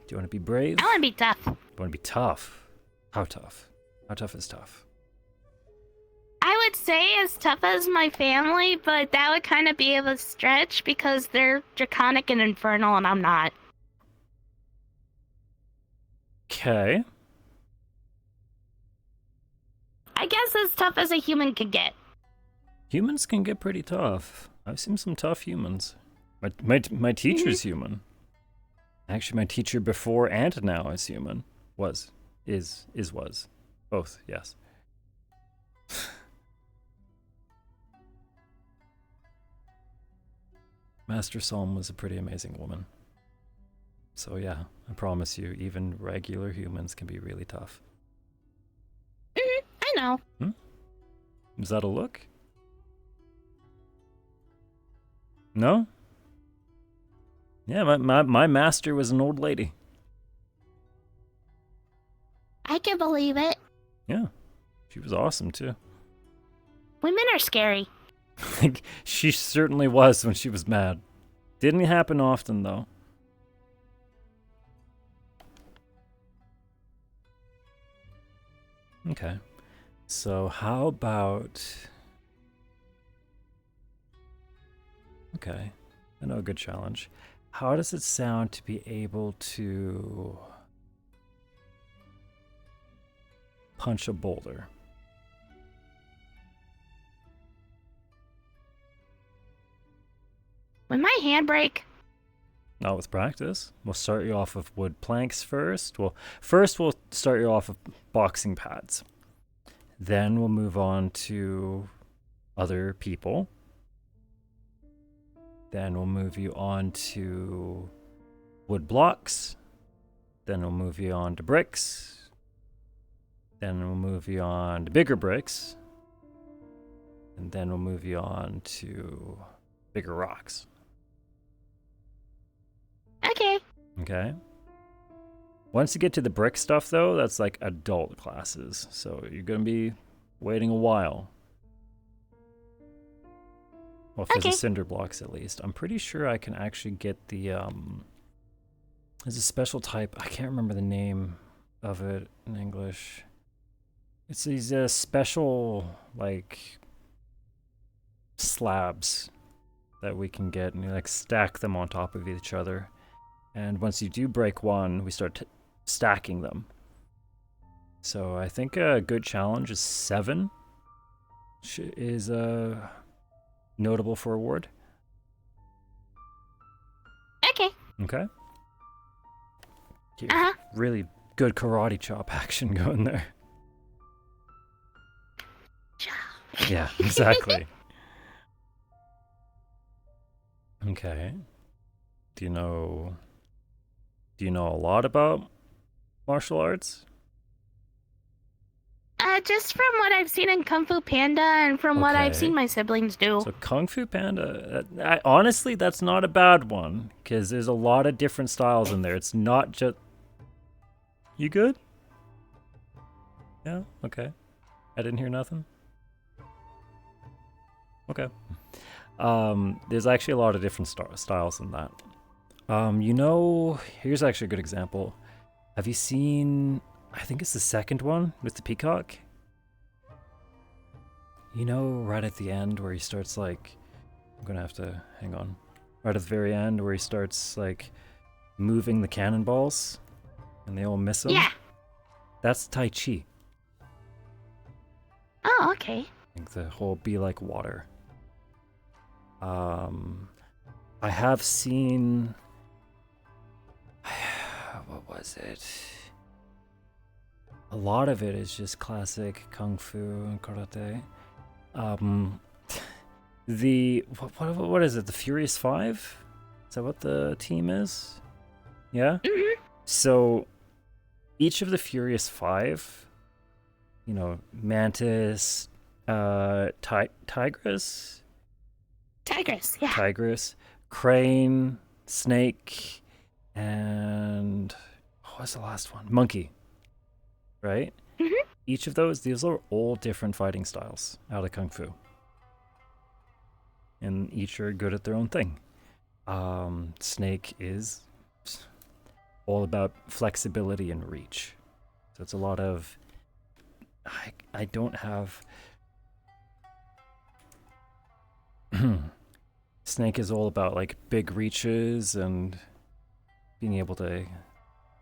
to be brave? I want to be tough. You want to be tough? How tough? How tough is tough? I would say as tough as my family, but that would kind of be of a stretch because they're draconic and infernal and I'm not. Okay. I guess as tough as a human could get. Humans can get pretty tough. I've seen some tough humans. My teacher's human. Actually, my teacher before and now is human. Was. Both, yes. Master Psalm was a pretty amazing woman. So yeah, I promise you, even regular humans can be really tough. I know. Is that a look? No? Yeah, my master was an old lady. I can believe it. Yeah, she was awesome too. Women are scary. She certainly was when she was mad. Didn't happen often though. Okay. So how about... Okay. I know a good challenge. How does it sound to be able to punch a boulder? my handbrake? Not with practice. We'll start you off with wood planks first. We'll start you off with boxing pads. Then we'll move on to other people. Then we'll move you on to wood blocks. Then we'll move you on to bricks. Then we'll move you on to bigger bricks. And then we'll move you on to bigger rocks. Okay. Okay. Once you get to the brick stuff, though, that's like adult classes. So you're going to be waiting a while. Well, for the cinder blocks, at least. I'm pretty sure I can actually get the, there's a special type. I can't remember the name of it in English. It's these special, like, slabs that we can get, and you, like, stack them on top of each other. And once you do break one, we start stacking them. So I think a good challenge is 7 is notable for award. Okay. Okay. Really good karate chop action going there. Yeah, exactly. Okay. Do you know a lot about martial arts? Just from what I've seen in Kung Fu Panda and from what I've seen my siblings do. So Kung Fu Panda, honestly, that's not a bad one, because there's a lot of different styles in there. It's not just... You good? Yeah? Okay. I didn't hear nothing? Okay. There's actually a lot of different styles in that. Here's actually a good example. Have you seen... I think it's the second one with the peacock. Right at the end where he starts like... I'm gonna have to... Hang on. Right at the very end where he starts like moving the cannonballs and they all miss him? Yeah. That's Tai Chi. Oh, okay. Like the whole be like water. I have seen... What was it? A lot of it is just classic kung fu and karate. What is it? The Furious Five? Is that what the team is? Yeah? Mm-hmm. So each of the Furious Five, Mantis, Tigress, yeah. Tigress, Crane, Snake, and what was the last one? Monkey. Right? Mm-hmm. Each of these are all different fighting styles out of Kung Fu. And each are good at their own thing. Snake is all about flexibility and reach. So it's a lot of... I don't have... Snake is all about like big reaches and being able to...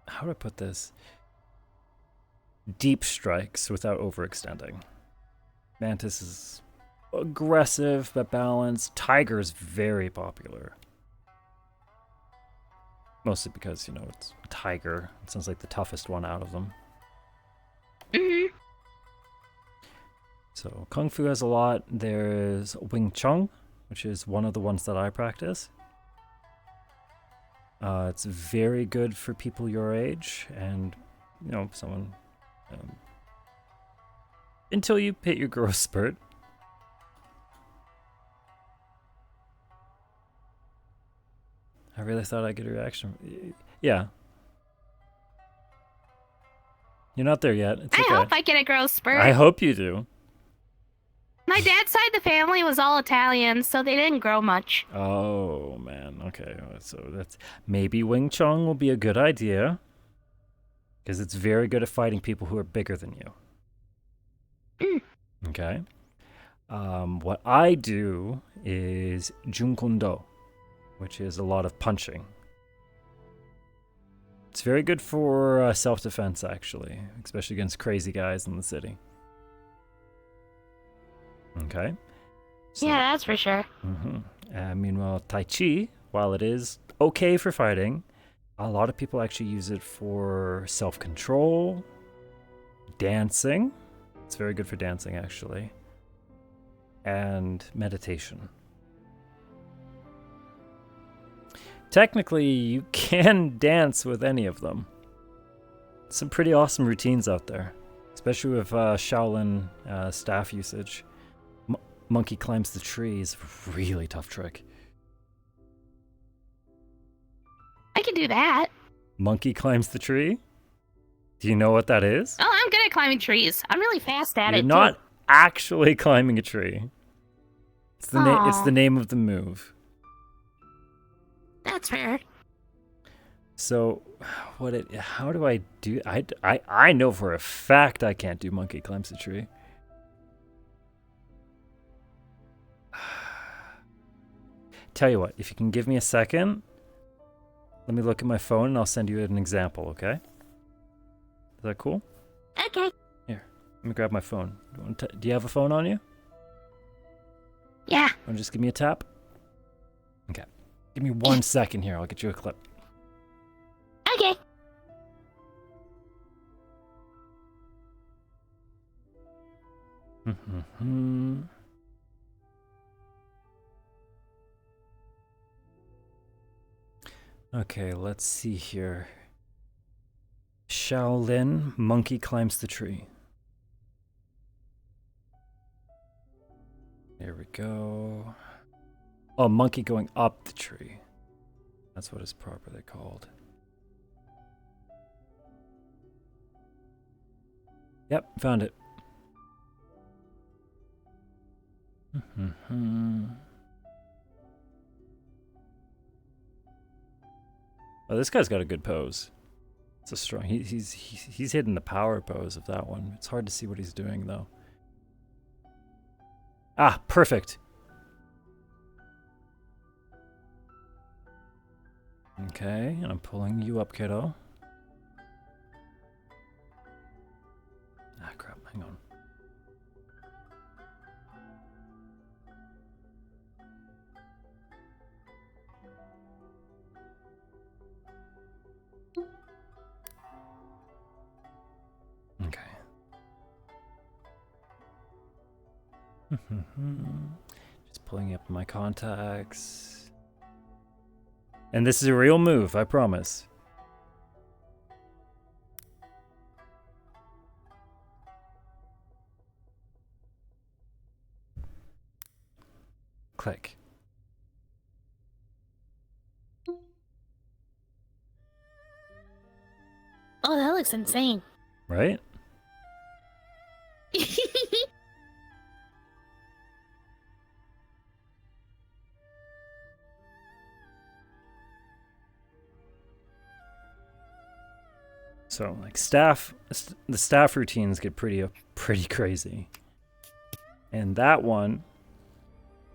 How do I put this? Deep strikes without overextending. Mantis is aggressive but balanced. Tiger is very popular. Mostly because, it's Tiger. It sounds like the toughest one out of them. Mm-hmm. So Kung Fu has a lot. There's Wing Chun, which is one of the ones that I practice. It's very good for people your age and, someone... until you hit your growth spurt. I really thought I'd get a reaction. Yeah. You're not there yet. It's okay. I hope I get a growth spurt. I hope you do. My dad's side of the family was all Italian, so they didn't grow much. Oh, man. Okay. So that's... Maybe Wing Chun will be a good idea. Because it's very good at fighting people who are bigger than you. Okay. What I do is Junkondo, which is a lot of punching. It's very good for self-defense, actually, especially against crazy guys in the city. Okay. So, yeah, that's for sure. Meanwhile, Tai Chi, while it is okay for fighting, a lot of people actually use it for self-control, dancing. It's very good for dancing, actually. And meditation. Technically, you can dance with any of them. Some pretty awesome routines out there, especially with Shaolin staff usage. Monkey climbs the tree is a really tough trick. I can do that. Monkey climbs the tree? Do you know what that is? Oh, I'm good at climbing trees. I'm really fast at You're it. not too. actually climbing a tree. It's the name of the move. That's fair. So, how do I do? I know for a fact I can't do monkey climbs the tree. Tell you what, if you can give me a second, let me look at my phone and I'll send you an example, okay? Is that cool? Okay. Here, let me grab my phone. Do you have a phone on you? Yeah. Want to just give me a tap? Okay. Give me 1 second here. I'll get you a clip. Okay. Okay, let's see here. Shaolin, monkey climbs the tree. There we go. Oh, monkey going up the tree. That's what it's properly called. Yep, found it. Oh, this guy's got a good pose. It's a strong. He's hitting the power pose of that one. It's hard to see what he's doing though. Ah, perfect. Okay, and I'm pulling you up, kiddo. Ah, crap. Hang on. Okay. Just pulling up my contacts. And this is a real move, I promise. Click. Oh, that looks insane. Right? So, like the staff routines get pretty crazy. And that one,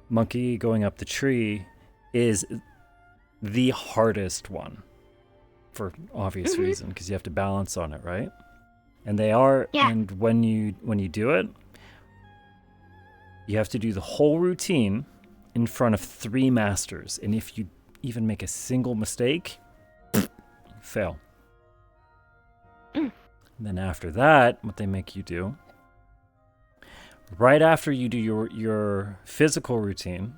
monkey going up the tree, is the hardest one for obvious reason, because you have to balance on it, right? And they are, and when you do it, you have to do the whole routine in front of 3 masters. And if you even make a single mistake, you fail. And then after that, what they make you do, right after you do your physical routine,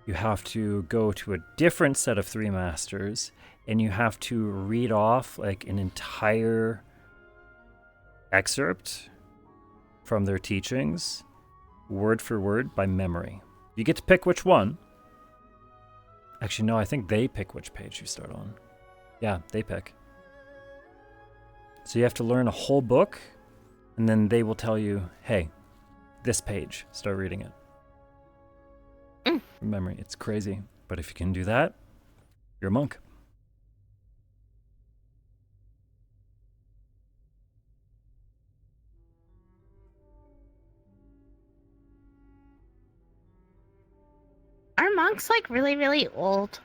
you have to go to a different set of 3 masters, and you have to read off like an entire excerpt from their teachings, word for word, by memory. You get to pick which one. Actually, no, I think they pick which page you start on. Yeah, they pick. So you have to learn a whole book, and then they will tell you, hey, this page, start reading it. From memory. It's crazy. But if you can do that, you're a monk. Are monks like really, really old?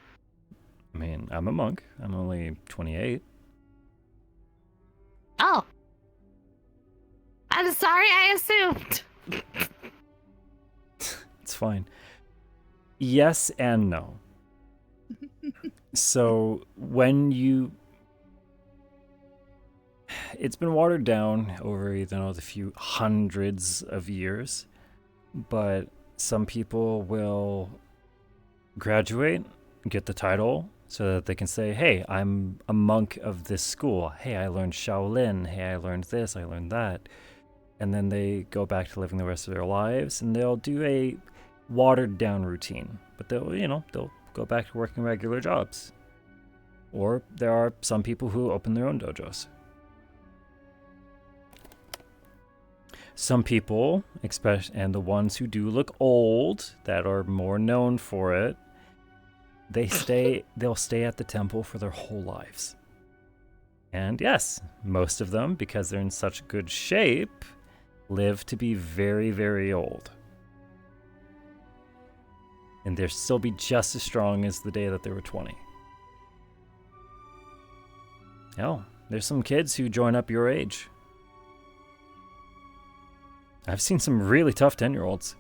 I mean, I'm a monk. I'm only 28. Oh. I'm sorry, I assumed. It's fine. Yes and no. So when you... It's been watered down over, the few hundreds of years, but some people will graduate, get the title, so that they can say, hey, I'm a monk of this school. Hey, I learned Shaolin. Hey, I learned this, I learned that. And then they go back to living the rest of their lives, and they'll do a watered down routine. But they'll go back to working regular jobs. Or there are some people who open their own dojos. Some people, and the ones who do look old, that are more known for it, they'll stay at the temple for their whole lives. And yes, most of them, because they're in such good shape, live to be very, very old. And they'll still be just as strong as the day that they were 20. Hell, there's some kids who join up your age. I've seen some really tough 10-year-olds.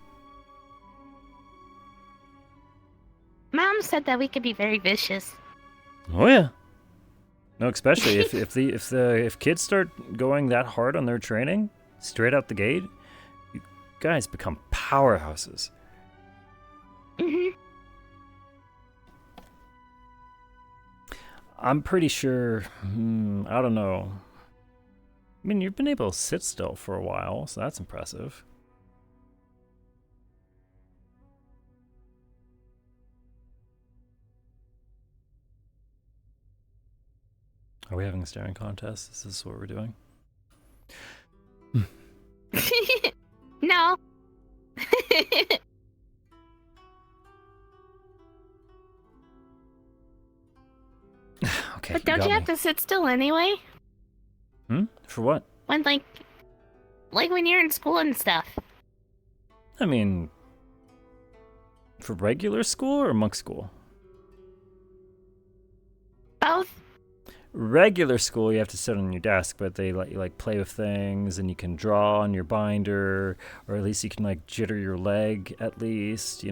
Mom said that we could be very vicious. Oh yeah. No, especially if kids start going that hard on their training, straight out the gate, you guys become powerhouses. Mm-hmm. I'm pretty sure, I don't know. I mean, you've been able to sit still for a while, so that's impressive. Are we having a staring contest? Is this what we're doing? No. Okay. But don't you have to sit still anyway? For what? When like when you're in school and stuff. I mean, for regular school or monk school? Both. Regular school, you have to sit on your desk, but they let you play with things, and you can draw on your binder, or at least you can jitter your leg, at least,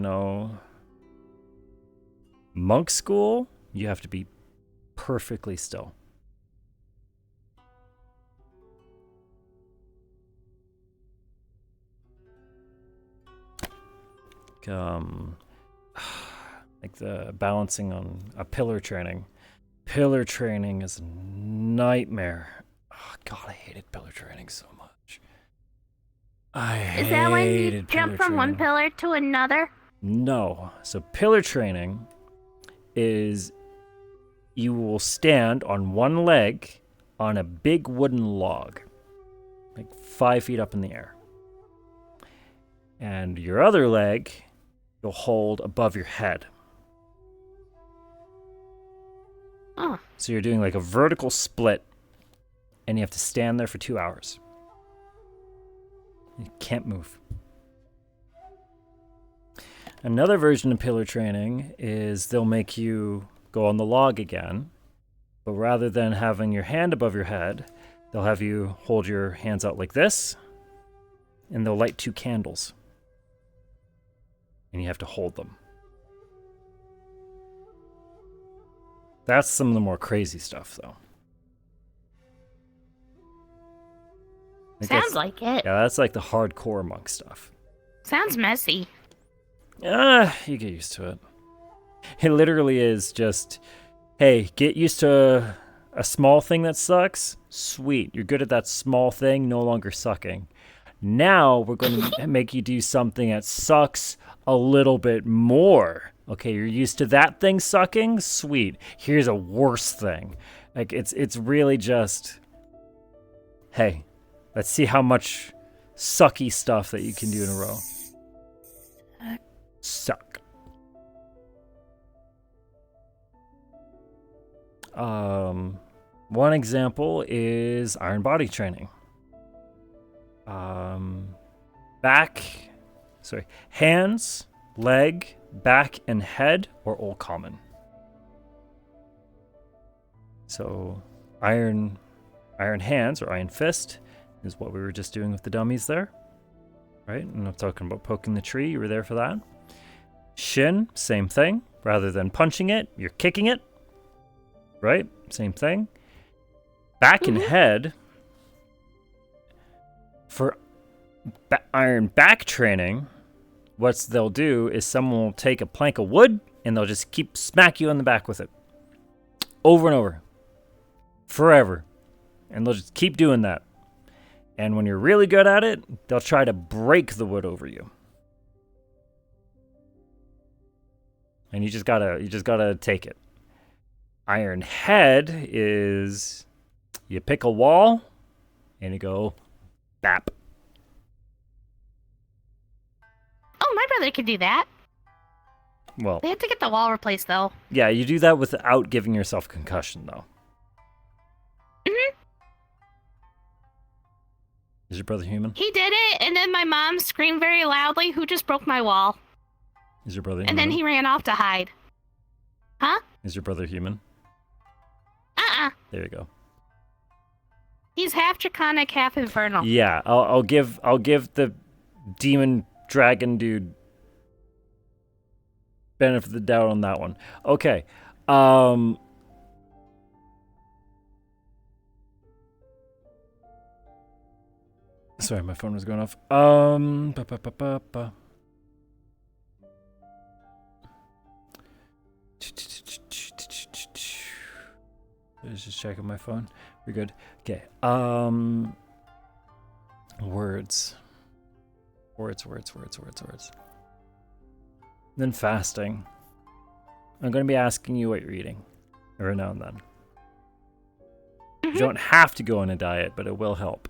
Monk school, you have to be perfectly still. Like the balancing on a pillar training. Pillar training is a nightmare. Oh, God, I hated pillar training so much. Is that when you jump from one pillar to another? No. So pillar training is you will stand on one leg on a big wooden log, 5 feet up in the air. And your other leg you'll hold above your head. Oh. So you're doing a vertical split, and you have to stand there for 2 hours. You can't move. Another version of pillar training is they'll make you go on the log again, but rather than having your hand above your head, they'll have you hold your hands out like this, and they'll light 2 candles. And you have to hold them. That's some of the more crazy stuff, though. Sounds like it. Yeah, that's the hardcore monk stuff. Sounds messy. You get used to it. It literally is just, hey, get used to a small thing that sucks. Sweet, you're good at that small thing, no longer sucking. Now we're going to make you do something that sucks a little bit more. Okay, you're used to that thing sucking? Sweet. Here's a worse thing. It's really just, hey, let's see how much sucky stuff that you can do in a row. Suck. One example is iron body training. Hands, leg, back, and head are all common. So iron hands or iron fist is what we were just doing with the dummies there, right? And I'm talking about poking the tree. You were there for that. Shin, same thing. Rather than punching it, you're kicking it. right? Same thing. Back and head, for iron back training, what they'll do is someone will take a plank of wood and they'll just keep smack you in the back with it. Over and over. Forever. And they'll just keep doing that. And when you're really good at it, they'll try to break the wood over you. And you just gotta take it. Iron head is you pick a wall and you go bap. Oh, my brother could do that. Well, They have to get the wall replaced, though. yeah, you do that without giving yourself concussion, though. Mm-hmm. Is your brother human? He did it, and then my mom screamed very loudly, "Who just broke my wall?" Is your brother human? And then he ran off to hide. Huh? Is your brother human? There you go. He's half draconic, half infernal. Yeah, I'll give the demon dragon dude benefit of the doubt on that one. Okay. Sorry, my phone was going off. I was just checking my phone. We're good. Okay. Words. Then fasting. I'm going to be asking you what you're eating every now and then. You don't have to go on a diet, but it will help.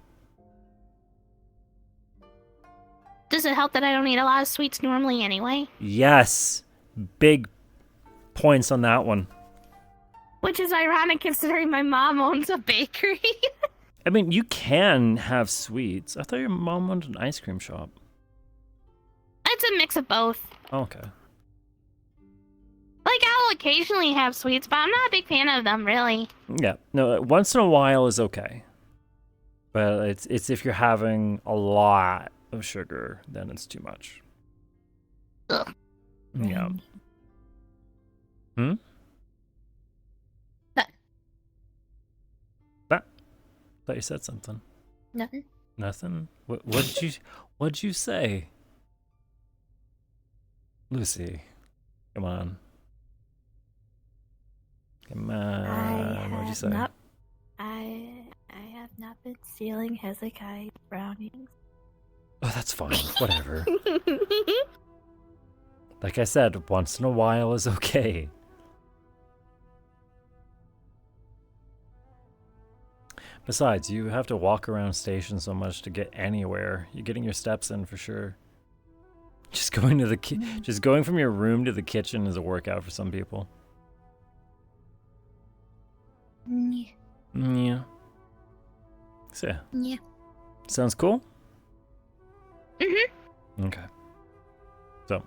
Does it help that I don't eat a lot of sweets normally anyway? Yes. Big points on that one. Which is ironic considering my mom owns a bakery. I mean, you can have sweets. I thought your mom owned an ice cream shop. It's a mix of both. Okay. Like, I'll occasionally have sweets, but I'm not a big fan of them, really. Yeah. No, once in a while is okay. But it's if you're having a lot of sugar, then it's too much. Ugh. Yeah. Thought you said something. Nothing. Nothing? What did you say? Lucy, come on. What'd you say? I have not been stealing Hezekiah brownings. Oh, that's fine. Whatever. Like I said, once in a while is okay. Besides, you have to walk around station so much to get anywhere. You're getting your steps in for sure. Just going to just going from your room to the kitchen is a workout for some people. Yeah. So yeah. Yeah. Sounds cool? Mm-hmm. Okay. So,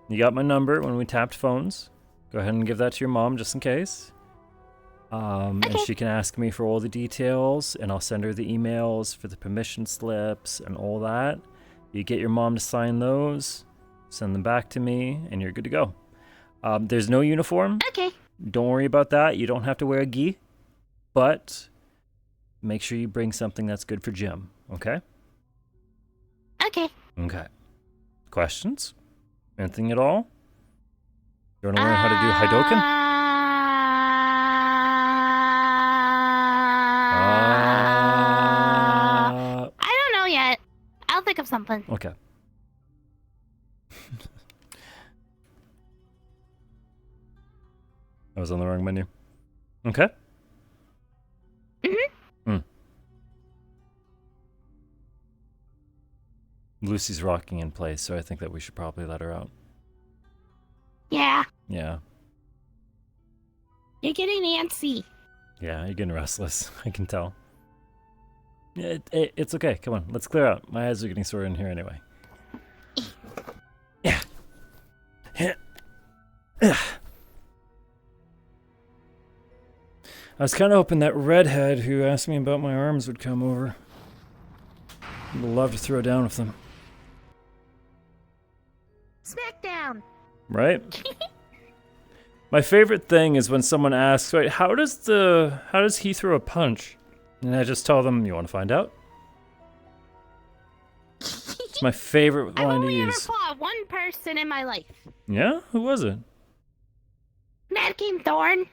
you got my number when we tapped phones. Go ahead and give that to your mom just in case. And she can ask me for all the details, and I'll send her the emails for the permission slips and all that. You get your mom to sign those, send them back to me, and you're good to go. There's no uniform. Okay. Don't worry about that. You don't have to wear a gi, but make sure you bring something that's good for gym, okay? Okay. Okay. Questions? Anything at all? You want to learn how to do Hadouken? I don't know yet. I'll think of something. Okay. I was on the wrong menu. Okay. Lucy's rocking in place, so I think that we should probably let her out. Yeah. Yeah. You're getting antsy. Yeah, you're getting restless. I can tell. Yeah, it's okay. Come on, let's clear out. My eyes are getting sore in here anyway. Yeah. I was kind of hoping that redhead who asked me about my arms would come over. I'd love to throw down with them. Smackdown. Right? My favorite thing is when someone asks, "Wait, how does he throw a punch?" And I just tell them, "You want to find out?" It's my favorite line to use. I've only ever fought one person in my life. Yeah? Who was it? Mad King Thorn.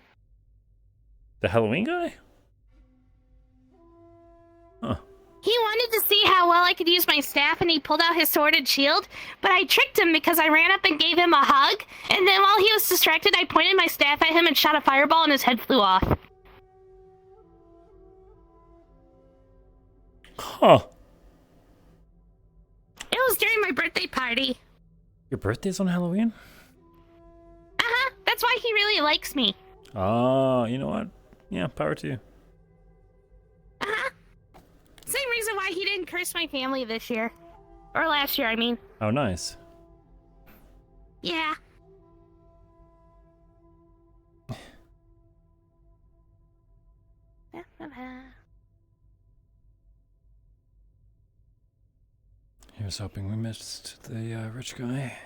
The Halloween guy? Huh. He wanted to see how well I could use my staff, and he pulled out his sword and shield, but I tricked him because I ran up and gave him a hug, and then while he was distracted, I pointed my staff at him and shot a fireball, and his head flew off. Huh. It was during my birthday party. Your birthday's on Halloween? Uh-huh, that's why he really likes me. Oh, you know what? Yeah, power to you. Uh-huh. Same reason why he didn't curse my family this year. Or last year, I mean. Oh, nice. Yeah. Here's hoping we missed the rich guy.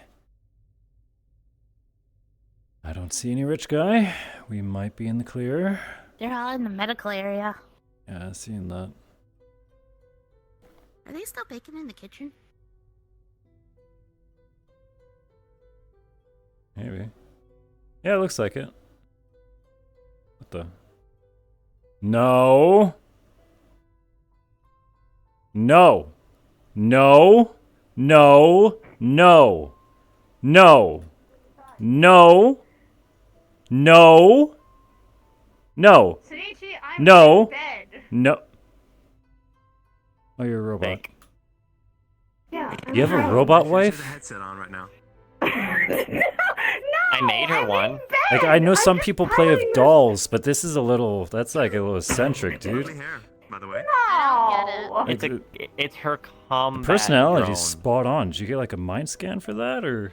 I don't see any rich guy. We might be in the clear. They're all in the medical area. Yeah, I've seen that. Are they still baking in the kitchen? Maybe. Yeah, it looks like it. What the? No. No. No. No. No. No. No. No. No. Senichi, I'm No. in bed. No. Oh, you're a robot. Fake. Yeah. You have a robot wife? Headset on right now. I made her one. Like, I know some people play with dolls, but this is a little, that's like a little eccentric, dude. Hair, by the way. No. It's her combat Personality's drone. spot on. Did you get like a mind scan for that, or?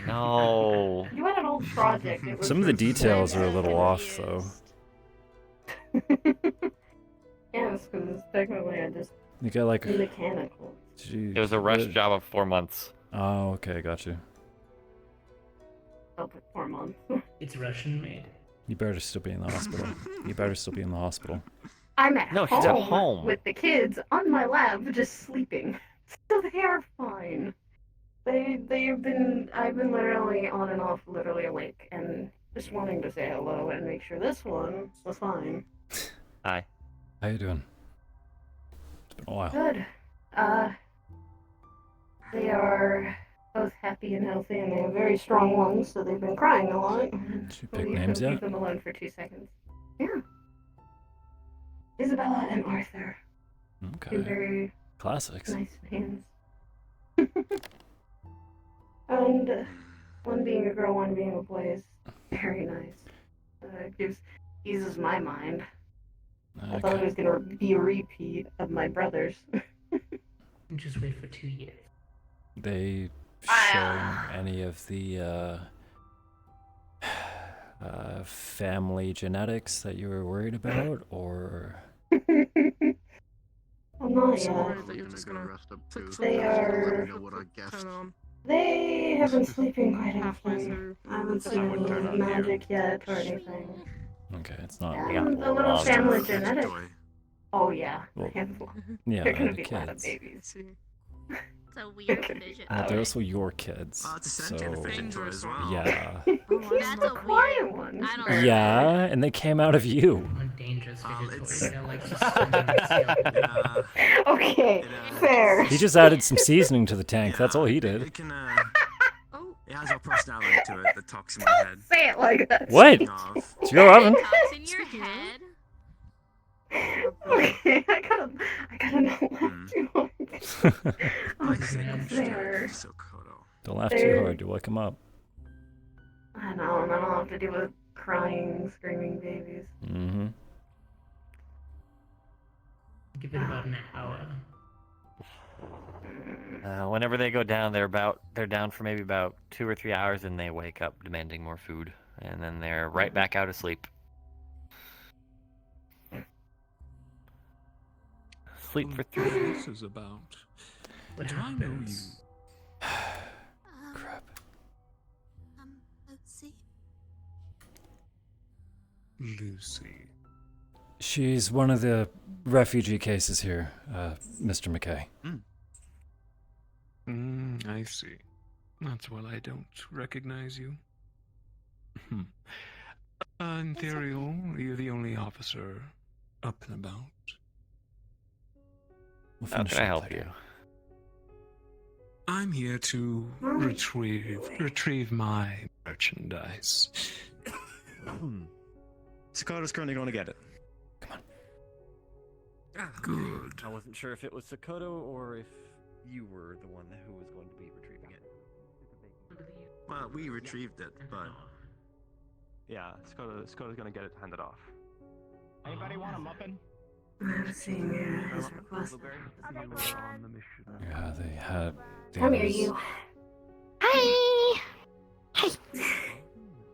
No. You had an old project. It was Some of the details are a little off, though. Yes, because technically I just You got like. mechanical. Gee, It was a rush job of 4 months. Oh, okay, got you. Up at 4 months. It's Russian made. You better still be in the hospital. You better still be in the hospital. I'm at No, she's at home. with the kids on my lap, just sleeping. So they are fine. I've been literally on and off, literally awake, and just wanting to say hello and make sure this one was fine. Hi. How you doing? It's been a while. Good. They are both happy and healthy, and they have very strong lungs, so they've been crying a lot. Did you pick We names leave yet? them alone for 2 seconds. Yeah. Isabella and Arthur. Two Okay. very Classics. nice names. And one being a girl, one being a boy is very nice. It eases my mind. I thought it was gonna be a repeat of my brother's. Just wait for 2 years. They showing any of the family genetics that you were worried about, or? Well, not So yet. worried that you're just gonna click They are. They have been sleeping quite halfway often. through. I haven't seen any magic yet or anything. Okay, it's not. Yeah, the little family genetics. Oh yeah. Well, Yeah, yeah, they're gonna the be a lot of kids. babies. It's a weird vision. Well, they're also your kids. It's a sentient fish toy as well. Yeah. He's That's the a quiet weird- one. I don't Yeah, and they came out of you. On dangerous fidget it's- toys. They're like suspended itself. Okay, fair. He just added some seasoning to the tank. That's all he did. It can, it has a personality to it that talks in my head. Say it like that. What? Of. It's your oven. Talks in your head. Okay, I gotta not laugh too hard. Okay, fair. Don't laugh too hard. You'll wake him up. I know, and I don't have to deal with crying, screaming babies. Mm-hmm. Give it about an hour. Whenever they go down, they're down for maybe about 2 or 3 hours, and they wake up demanding more food, and then they're right back out of sleep. Sleep for 3 days. This is about. What Do I know you? Crap. Let's see. Lucy? She's one of the refugee cases here, Mr. McKay. I see. That's why I don't recognize you. Imperial, you're the only officer up and about. How can I help you? I'm here to retrieve my merchandise. Sakato's currently going to get it. Good. I wasn't sure if it was Sakoto or if you were the one who was going to be retrieving it. Well, we retrieved it, but yeah, Sakoto's going to get it handed off. Anybody want a muffin? I'm seeing his request. Yeah, they had. Come here, you. Hi. Hey.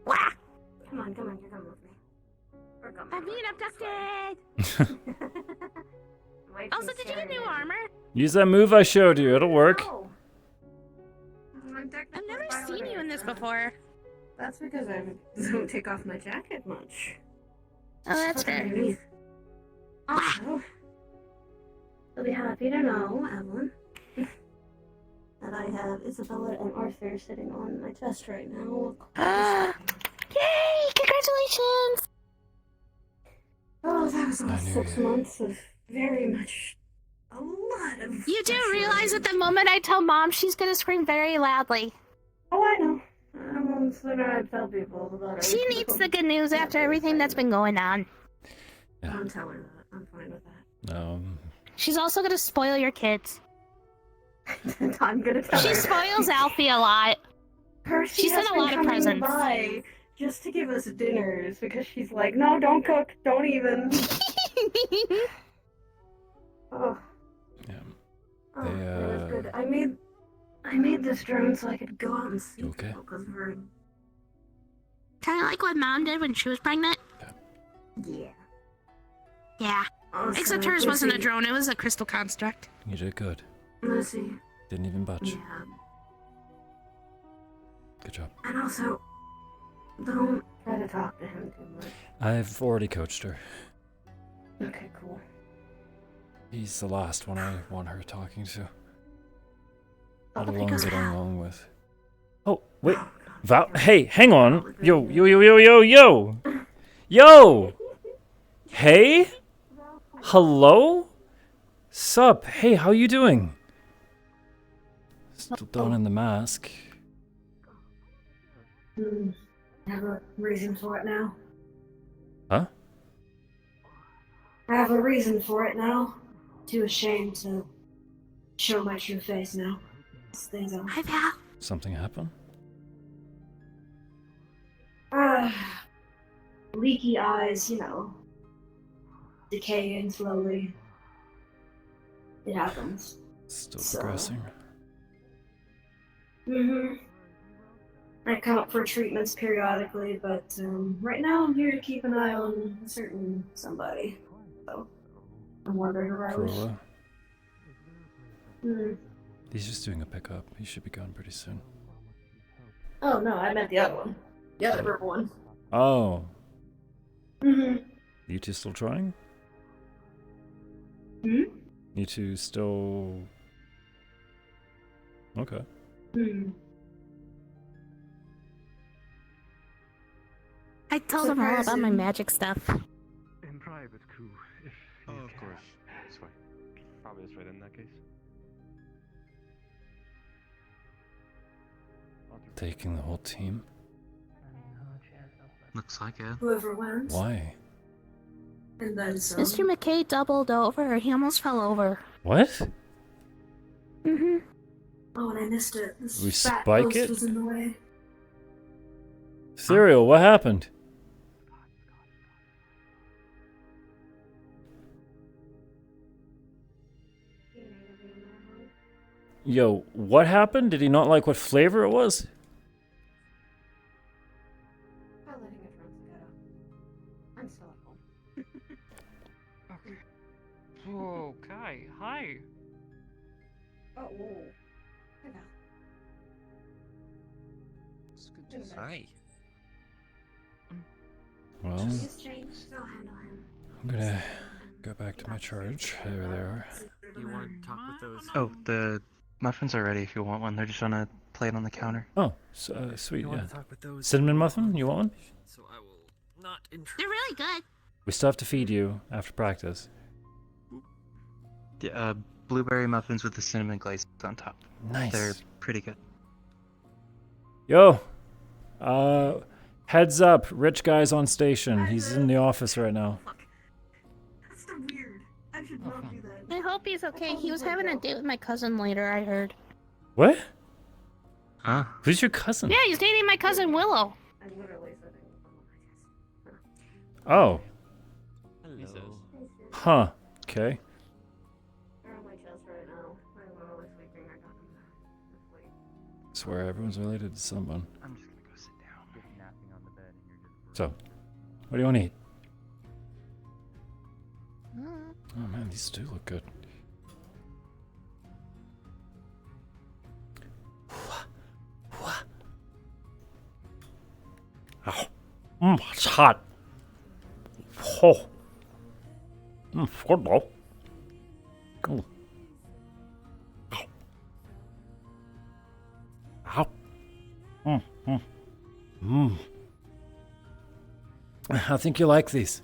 Wah. Come on, you're coming with me. We're coming. I'm being abducted. Also, did you get new armor? Use that move I showed you. It'll work. Oh. I've never seen you in this before. That's because I don't take off my jacket much. Oh, that's fair. Also, you'll be happy to know, Evelyn, that I have Isabella and Arthur sitting on my chest right now. Yay! Congratulations! Oh, that was all 6 months of very much a lot of. You do realize that the moment I tell Mom, she's gonna scream very loudly. Oh, I know. So I tell people about it. She needs the good news after everything that's been going on. Yeah. I'm telling her that. I'm fine with that. She's also gonna spoil your kids. I'm gonna tell her. She spoils Alfie a lot. She sent a lot of presents. By just to give us dinners because she's like, no, don't cook, don't even. Oh. Yeah. Oh, that's good. I made this drone so I could go out and see okay? because we're. Kind of like what Mom did when she was pregnant. Yeah. Yeah. Also, Except hers wasn't a drone; it was a crystal construct. You did good. Lucy. Didn't even budge. Yeah. Good job. And also, don't try to talk to him too much. I've already coached her. Okay, cool. He's the last one I want her talking to. Oh, Let alone getting along with. Oh, wait. Val, hey, hang on. Yo. Yo! Hey? Hello? Sup? Hey, how you doing? Still donning the mask. I have a reason for it now. Huh? I have a reason for it now. Too ashamed to show my true face now. Things on. Hi, Val. Something happened? Leaky eyes, decaying slowly. It happens. Still progressing. I come up for treatments periodically, but right now I'm here to keep an eye on a certain somebody. So I'm wondering about. Corolla? Hmm. He's just doing a pickup. He should be gone pretty soon. Oh no, I meant the other one. The other purple one. Oh. Mm-hmm. You two still trying? Hmm? You two still... Okay. Hmm. I told him all about my magic stuff. In private, cool. Oh, of course. That's fine. Probably is right in that case. Taking the whole team? Looks like it. Whoever wins. Why? And then some. Mr. McKay doubled over. He almost fell over. What? Mm-hmm. Oh, and I missed it. This We fat spike post it? was in the way. Serial, what happened? Yo, what happened? Did he not like what flavor it was? I'm still at home. Okay. Whoa, Kai, hi. Oh, whoa. Hey, Val. It's good to see. Hi. Well, I'm gonna go back to my charge. There they are. You want to talk with those? Oh, the muffins are ready if you want one. They're just on a plate on the counter. Oh, so, sweet, You yeah. want to talk with those? Cinnamon muffin? You want one? So I will not intrude. They're really good. We still have to feed you after practice. Blueberry muffins with the cinnamon glaze on top. Nice. They're pretty good. Yo! Heads up, Rich Guy's on station. He's in the office right now. That's so weird. I should not do that. I hope he's okay. He was having a date with my cousin later, I heard. What? Huh? Who's your cousin? Yeah, he's dating my cousin Willow. Oh. Hello. Huh. Okay. Swear everyone's related to someone. I'm just gonna go sit down. Just napping on the bed and you're just... So, what do you want to eat? Oh man, these do look good. Oh, it's hot. Oh. It's good though. Oh. Ow. I think you like these.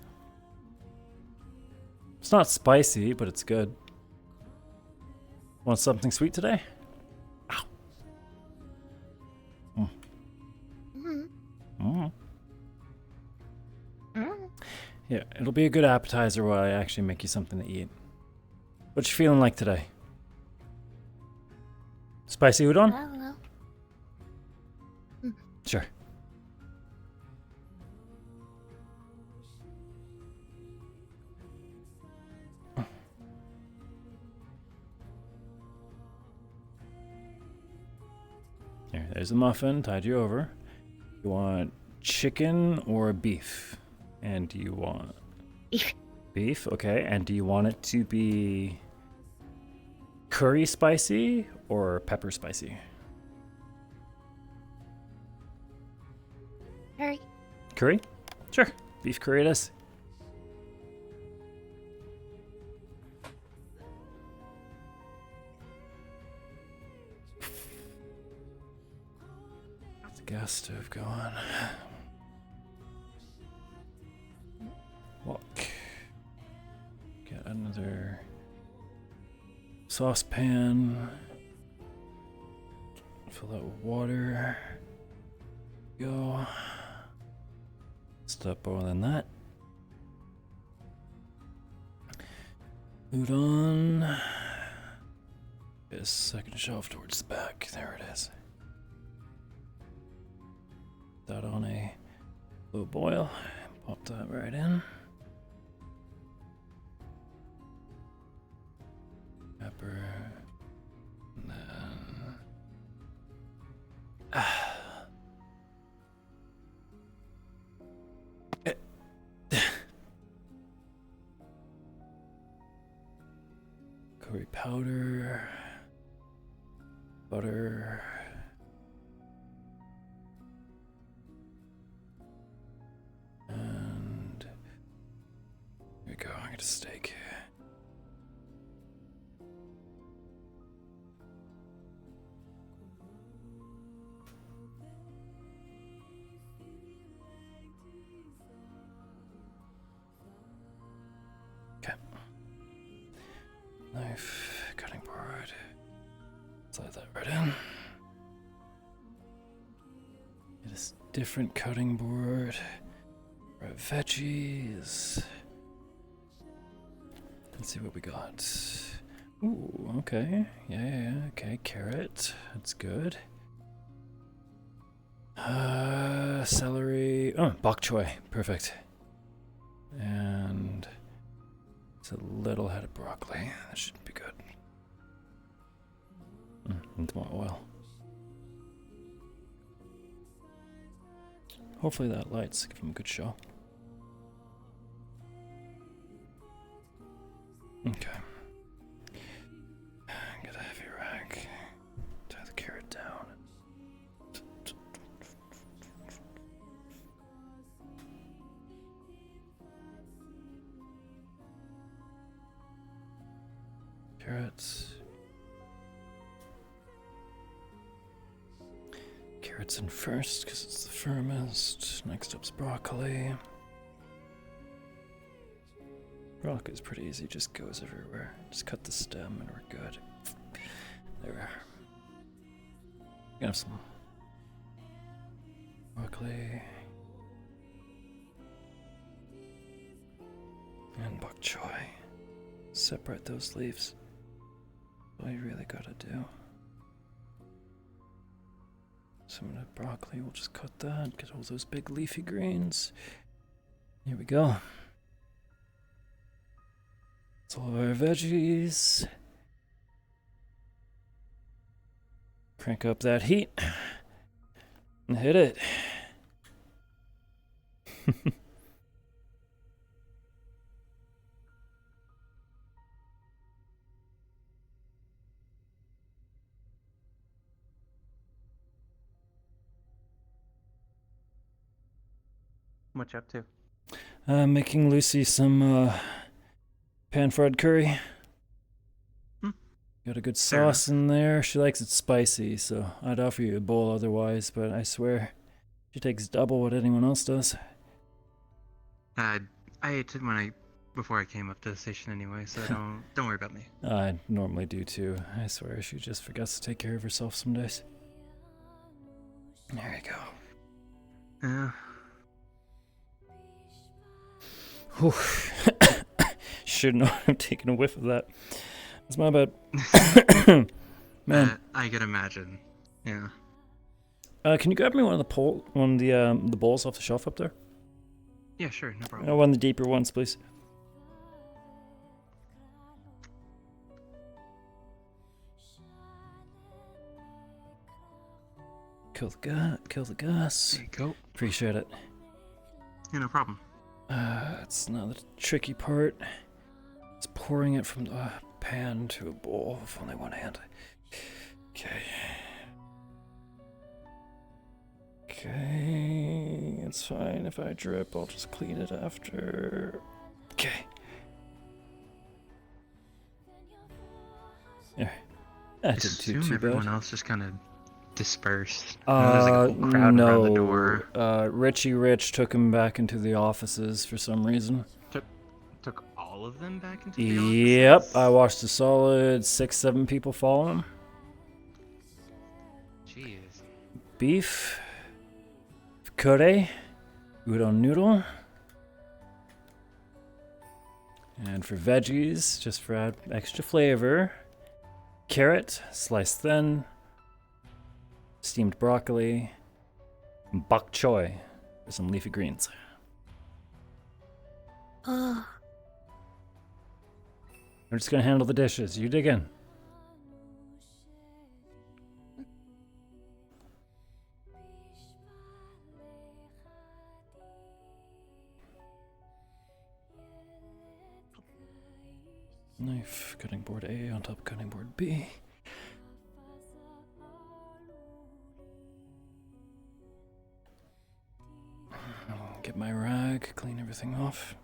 It's not spicy, but it's good. Want something sweet today? Ow. Yeah, it'll be a good appetizer while I actually make you something to eat. What you feeling like today? Spicy udon? I don't know. Sure. There's a muffin, tied you over. You want chicken or beef? And do you want... Beef. Beef, okay. And do you want it to be curry spicy or pepper spicy? Curry. Curry? Sure. Beef curry it is. Get the gas stove going. Walk. Get another saucepan. Fill that with water. Go. Stop boiling that. Udon. Get a second shelf towards the back. There it is. That on a low boil. Pop that right in. Pepper. And then... curry powder. Butter. And... here we go, I get a steak. Okay. Knife, cutting board. Slide that right in. Get a different cutting board. Right, veggies. Let's see what we got. Ooh, okay. Yeah, okay. Carrot. That's good. Celery. Oh, bok choy. Perfect. And it's a little head of broccoli. That should be good. And more oil. Hopefully that lights give him a good show. Okay. Get a heavy rag. Tie the carrot down. Carrots. Carrots in first because it's the firmest. Next up's broccoli. Broccoli's pretty easy, just goes everywhere. Just cut the stem and we're good. There we are. Gonna have some broccoli. And bok choy. Separate those leaves. All you really gotta do. Some of the broccoli, we'll just cut that, get all those big leafy greens. Here we go. That's all of our veggies. Crank up that heat and hit it. What you up to? Making Lucy some pan-fried curry. Got a good sauce in there. She likes it spicy, so I'd offer you a bowl otherwise, but I swear she takes double what anyone else does. I ate it before I came up to the station anyway, so don't worry about me. I normally do too. I swear she just forgets to take care of herself some days. There you go. Yeah. Should not have taken a whiff of that. That's my bad. Man. I could imagine. Yeah. Can you grab me one of the bowls off the shelf up there? Yeah, sure, no problem. One of the deeper ones, please. Kill the gas. There you go. Appreciate it. Yeah, no problem. It's now the tricky part. It's pouring it from the pan to a bowl with only one hand. Okay. Okay, it's fine if I drip. I'll just clean it after. Okay. There. That didn't do too bad. Everyone else just kind of dispersed. There's like a whole crowd around the door. Richie Rich took him back into the offices for some reason. Took all of them back into the offices? Yep, I watched a solid 6-7 people follow him. Jeez. Beef, curry, udon noodle, and for veggies, just for extra flavor, carrot sliced thin, steamed broccoli, and bok choy for some leafy greens. I'm just gonna handle the dishes. You dig in. Knife, cutting board A on top of cutting board B. I'll get my rag, clean everything off.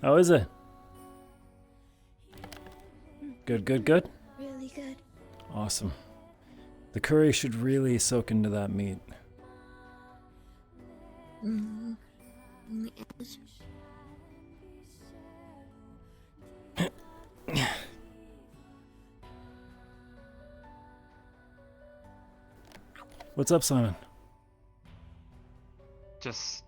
How is it? Good, good, good? Really good. Awesome. The curry should really soak into that meat. Mm-hmm. What's up, Simon? Just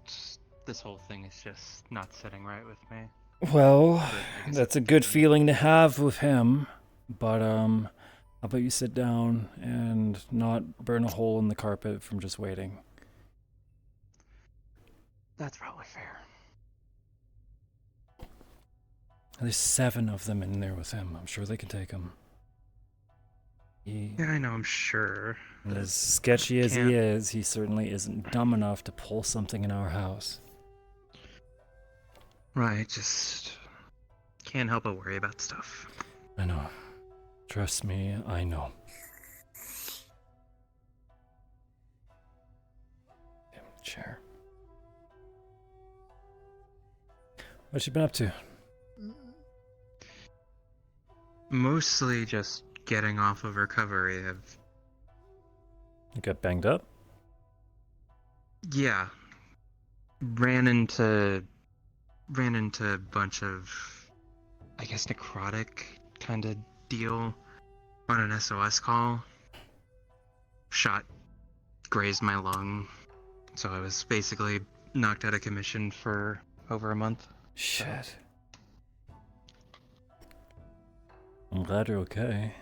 this whole thing is just not sitting right with me. Well, that's a good feeling to have with him, but how about you sit down and not burn a hole in the carpet from just waiting? That's probably fair. There's 7 of them in there with him. I'm sure they can take him. Yeah, I know, I'm sure. And as sketchy as he is, he certainly isn't dumb enough to pull something in our house. Right, just can't help but worry about stuff. I know. Trust me, I know. Damn chair. What you been up to? Mostly just getting off of recovery. You got banged up? Yeah. Ran into a bunch of, I guess, necrotic kind of deal on an SOS call. Shot grazed my lung, so I was basically knocked out of commission for over a month. Shit. I'm glad you're okay.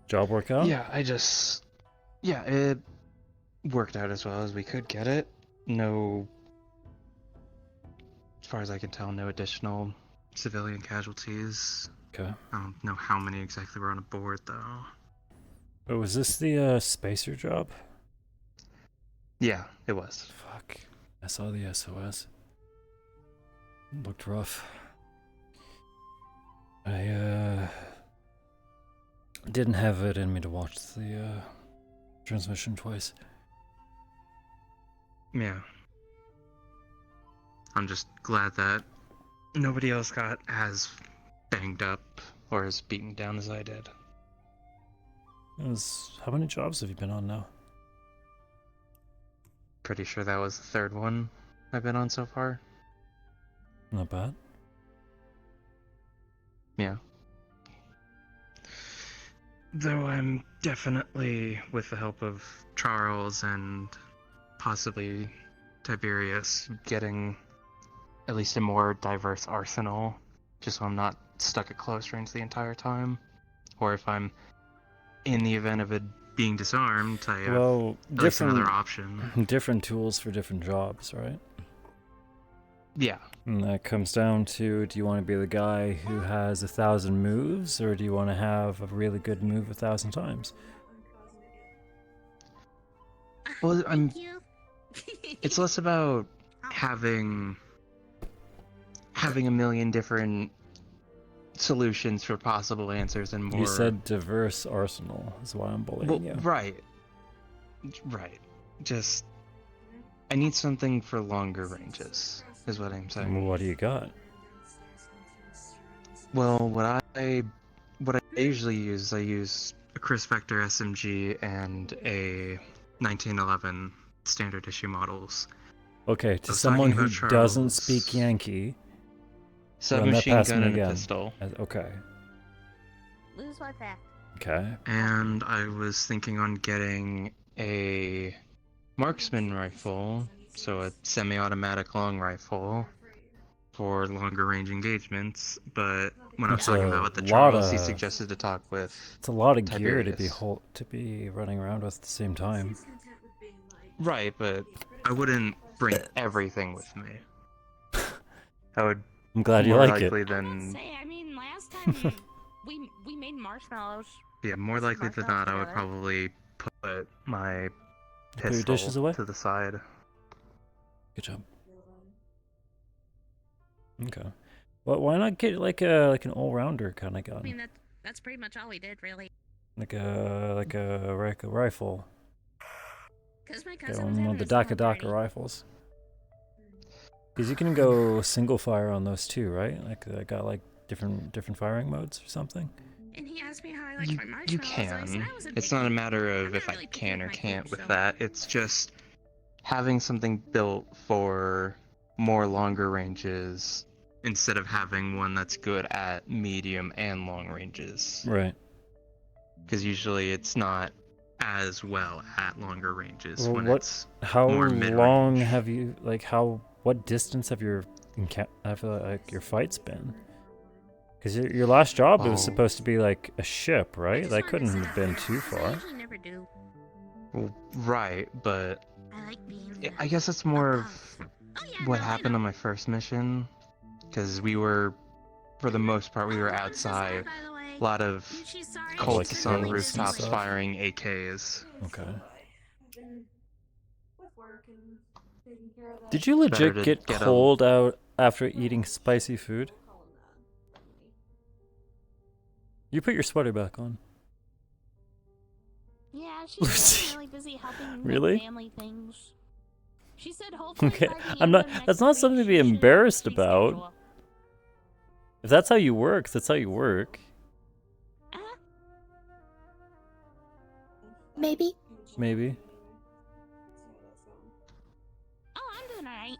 Job work out? Yeah, it worked out as well as we could get it. No, as far as I can tell, no additional civilian casualties. Okay. I don't know how many exactly were on a board, though. Oh, was this the spacer job? Yeah, it was. Fuck. I saw the SOS. It looked rough. I didn't have it in me to watch the transmission twice. Yeah. I'm just glad that nobody else got as banged up or as beaten down as I did. How many jobs have you been on now? Pretty sure that was the 3rd one I've been on so far. Not bad. Yeah. Though I'm definitely, with the help of Charles and possibly Tiberius, getting at least a more diverse arsenal, just so I'm not stuck at close range the entire time. Or if I'm in the event of it being disarmed, I have at least another option. Different tools for different jobs, right? Yeah. And that comes down to, do you want to be the guy who has 1,000 moves, or do you want to have a really good move 1,000 times? Well, it's less about having a million different solutions for possible answers and more. You said diverse arsenal is why I'm bullying you. Right. Just, I need something for longer ranges, is what I'm saying. What do you got? Well, what I usually use, I use a Chris Vector SMG and a 1911 standard issue models. Okay, to someone who doesn't speak Yankee, submachine gun and a pistol. Okay. Lose one fact. Okay. And I was thinking on getting a marksman rifle, so a semi-automatic long rifle for longer range engagements. But when I was talking about the Charles, he suggested to talk with. It's a lot of Tiberius. gear to be running around with at the same time. Right, but I wouldn't bring everything with me. I would. I'm glad you more like likely it. Than, I mean, last time we made marshmallows. yeah, more likely than not, I would probably put my Put your dishes pistol away? to the side. Good job. Okay. Well, why not get like an all-rounder kind of gun? I mean, that's pretty much all we did, really. Like a rifle. Because my Get cousin was one having of the a Daka Daka rifles. Because you can go single fire on those too, right? Like I got like different firing modes or something. And he asked me how I liked my marshmallows. You and I said can. I was a It's big not a fan. matter I'm of not if I really picky can with or my can't food, with so- that. It's just having something built for more longer ranges instead of having one that's good at medium and long ranges. Right. Because usually it's not as well at longer ranges Well, when what? it's How more mid-range. long have you what distance have your your fights been? Because your last job it was supposed to be like a ship, right? That couldn't have been too far. I never do. Well, right, but I like being I guess it's more of what happened on my first mission. Because we were for the most part, we were outside. A lot of cultists on rooftops firing AKs. Okay. Did you legit get cold out after eating spicy food? You put your sweater back on. Yeah, she's really busy helping me Really? with family things. She said hopefully Okay, by the I'm end not. of next That's not week something to she be should have embarrassed a about. schedule. If that's how you work, that's how you work. Maybe. Maybe. Oh, I'm doing alright.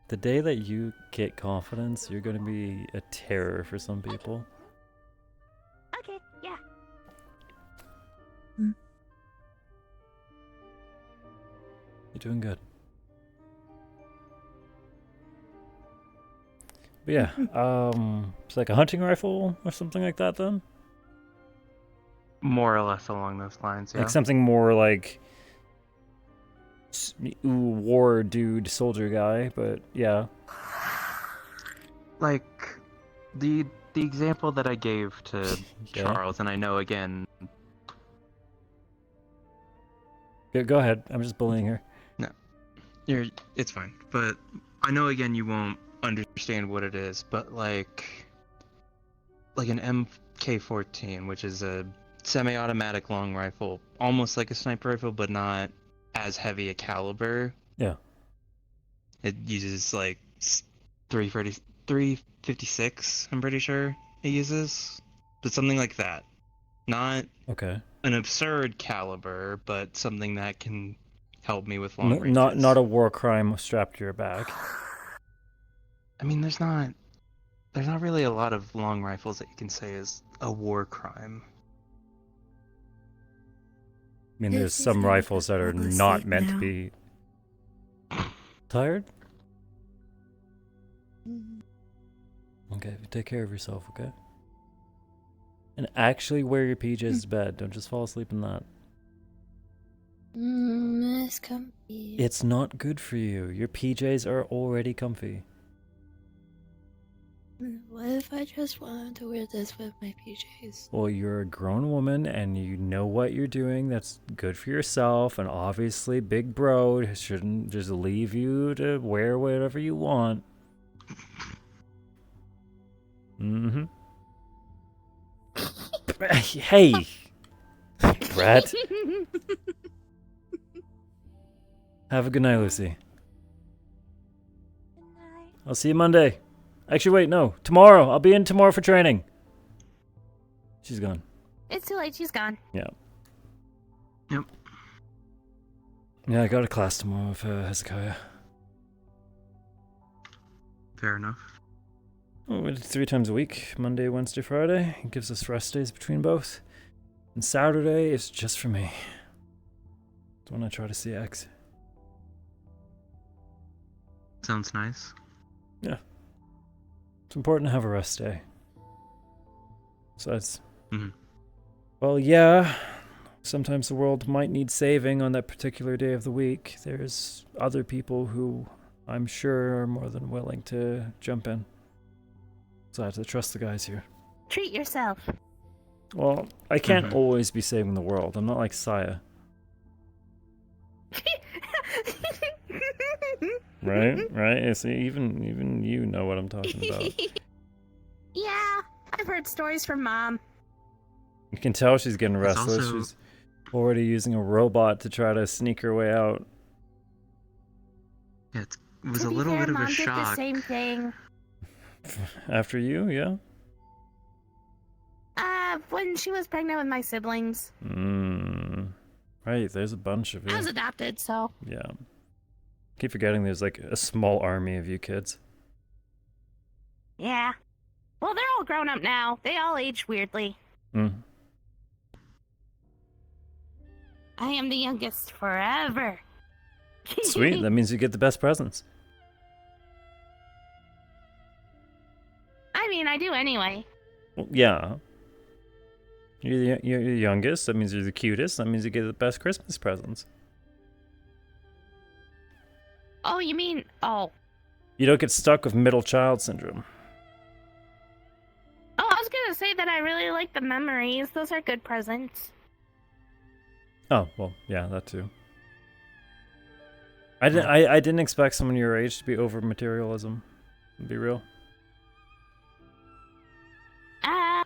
The day that you get confidence, you're gonna be a terror for some people. Okay, yeah. You're doing good. But yeah, it's like a hunting rifle or something like that then? More or less along those lines, yeah. Like something more like war dude, soldier guy, but yeah. Like the example that I gave to Yeah. Charles, and I know again. Go ahead. I'm just bullying her. No, it's fine. But I know again you won't understand what it is. But like an MK14, which is a semi-automatic long rifle, almost like a sniper rifle, but not as heavy a caliber. Yeah. It uses like 356, I'm pretty sure it uses. But something like that. Not okay. An absurd caliber, but something that can help me with long ranges. Not a war crime strapped to your back. I mean, there's not really a lot of long rifles that you can say is a war crime. I mean, there's some rifles that are not meant to be. Tired? Okay, take care of yourself, okay? And actually wear your PJs to bed. Don't just fall asleep in that. It's comfy. It's not good for you. Your PJs are already comfy. What if I just wanted to wear this with my PJs? Well, you're a grown woman and you know what you're doing. That's good for yourself. And obviously, Big Bro shouldn't just leave you to wear whatever you want. Mm-hmm. Hey! Brett. Have a good night, Lucy. I'll see you Monday. Actually, wait, no. Tomorrow. I'll be in tomorrow for training. She's gone. It's too late. She's gone. Yeah. Yep. Yeah, I got a class tomorrow with Hezekiah. Fair enough. Oh, it's 3 times a week. Monday, Wednesday, Friday. It gives us rest days between both. And Saturday is just for me. It's when I try to see X. Sounds nice. Yeah. It's important to have a rest day. So that's... Well, yeah. Sometimes the world might need saving on that particular day of the week. There's other people who I'm sure are more than willing to jump in. So I have to trust the guys here. Treat yourself. Well, I can't always be saving the world. I'm not like Saya. Right? So even you know what I'm talking about. Yeah, I've heard stories from Mom. You can tell she's getting There's restless. also- She's already using a robot to try to sneak her way out. Yeah, it was To a be little fair, bit of Mom a did the shock. same thing. After you, yeah? When she was pregnant with my siblings. Right, there's a bunch of you. I was adopted, so. Yeah. Keep forgetting there's like a small army of you kids. Yeah. Well, they're all grown up now. They all age weirdly. I am the youngest forever. Sweet, that means you get the best presents. I mean, I do anyway. Well, yeah. You're the youngest, that means you're the cutest, that means you get the best Christmas presents. Oh, you mean... Oh. You don't get stuck with middle child syndrome. say that I really like the memories. Those are good presents. Oh, well, yeah, that too. I didn't expect someone your age to be over materialism. To be real. I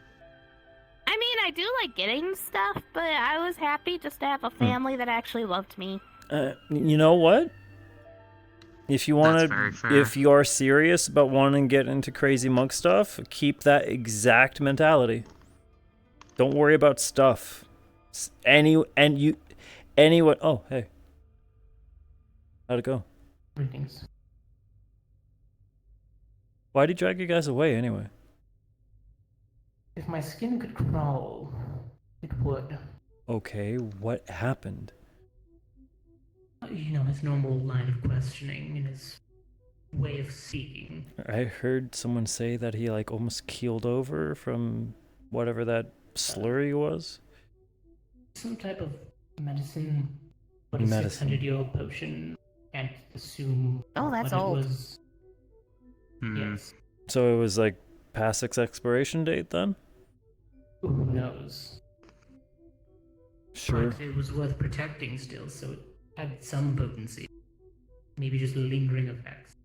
mean, I do like getting stuff, but I was happy just to have a family that actually loved me. You know what? If you want to, if you are serious about wanting to get into crazy monk stuff, keep that exact mentality. Don't worry about stuff. Anyone. Oh, hey. How'd it go? Greetings. Why'd he drag you guys away anyway? If my skin could crawl, it would. Okay, what happened? You know, his normal line of questioning and his way of speaking. I heard someone say that he like almost keeled over from whatever that slurry was. Some type of medicine, but a 600-year-old potion. Can't assume. Oh, that's what old. It was. Yes. So it was like past its expiration date then? Who knows? Sure. But it was worth protecting still, so it had some potency. Maybe just lingering effects.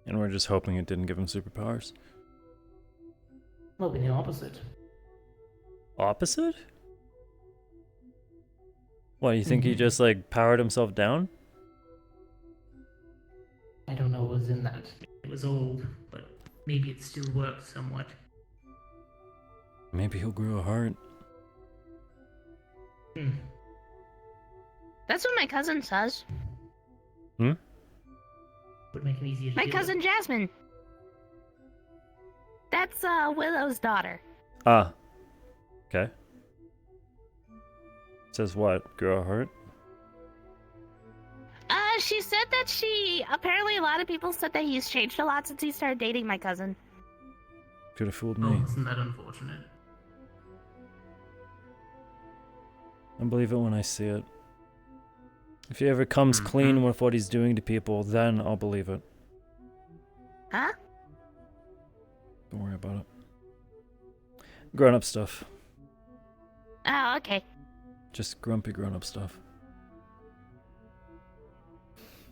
And we're just hoping it didn't give him superpowers. Well, the opposite. Opposite? What, you think he just like powered himself down? I don't know what was in that. It was old, but maybe it still works somewhat. Maybe he'll grow a heart. That's what my cousin says. Would make it easier to My deal cousin Jasmine. That's Willow's daughter. Ah. Okay. Says what? Grow a heart? She said that apparently a lot of people said that he's changed a lot since he started dating my cousin. Could have fooled with. me. Oh, isn't that unfortunate? I believe it when I see it. If he ever comes clean with what he's doing to people, then I'll believe it. Huh? Don't worry about it. Grown-up stuff. Oh, okay. Just grumpy grown-up stuff.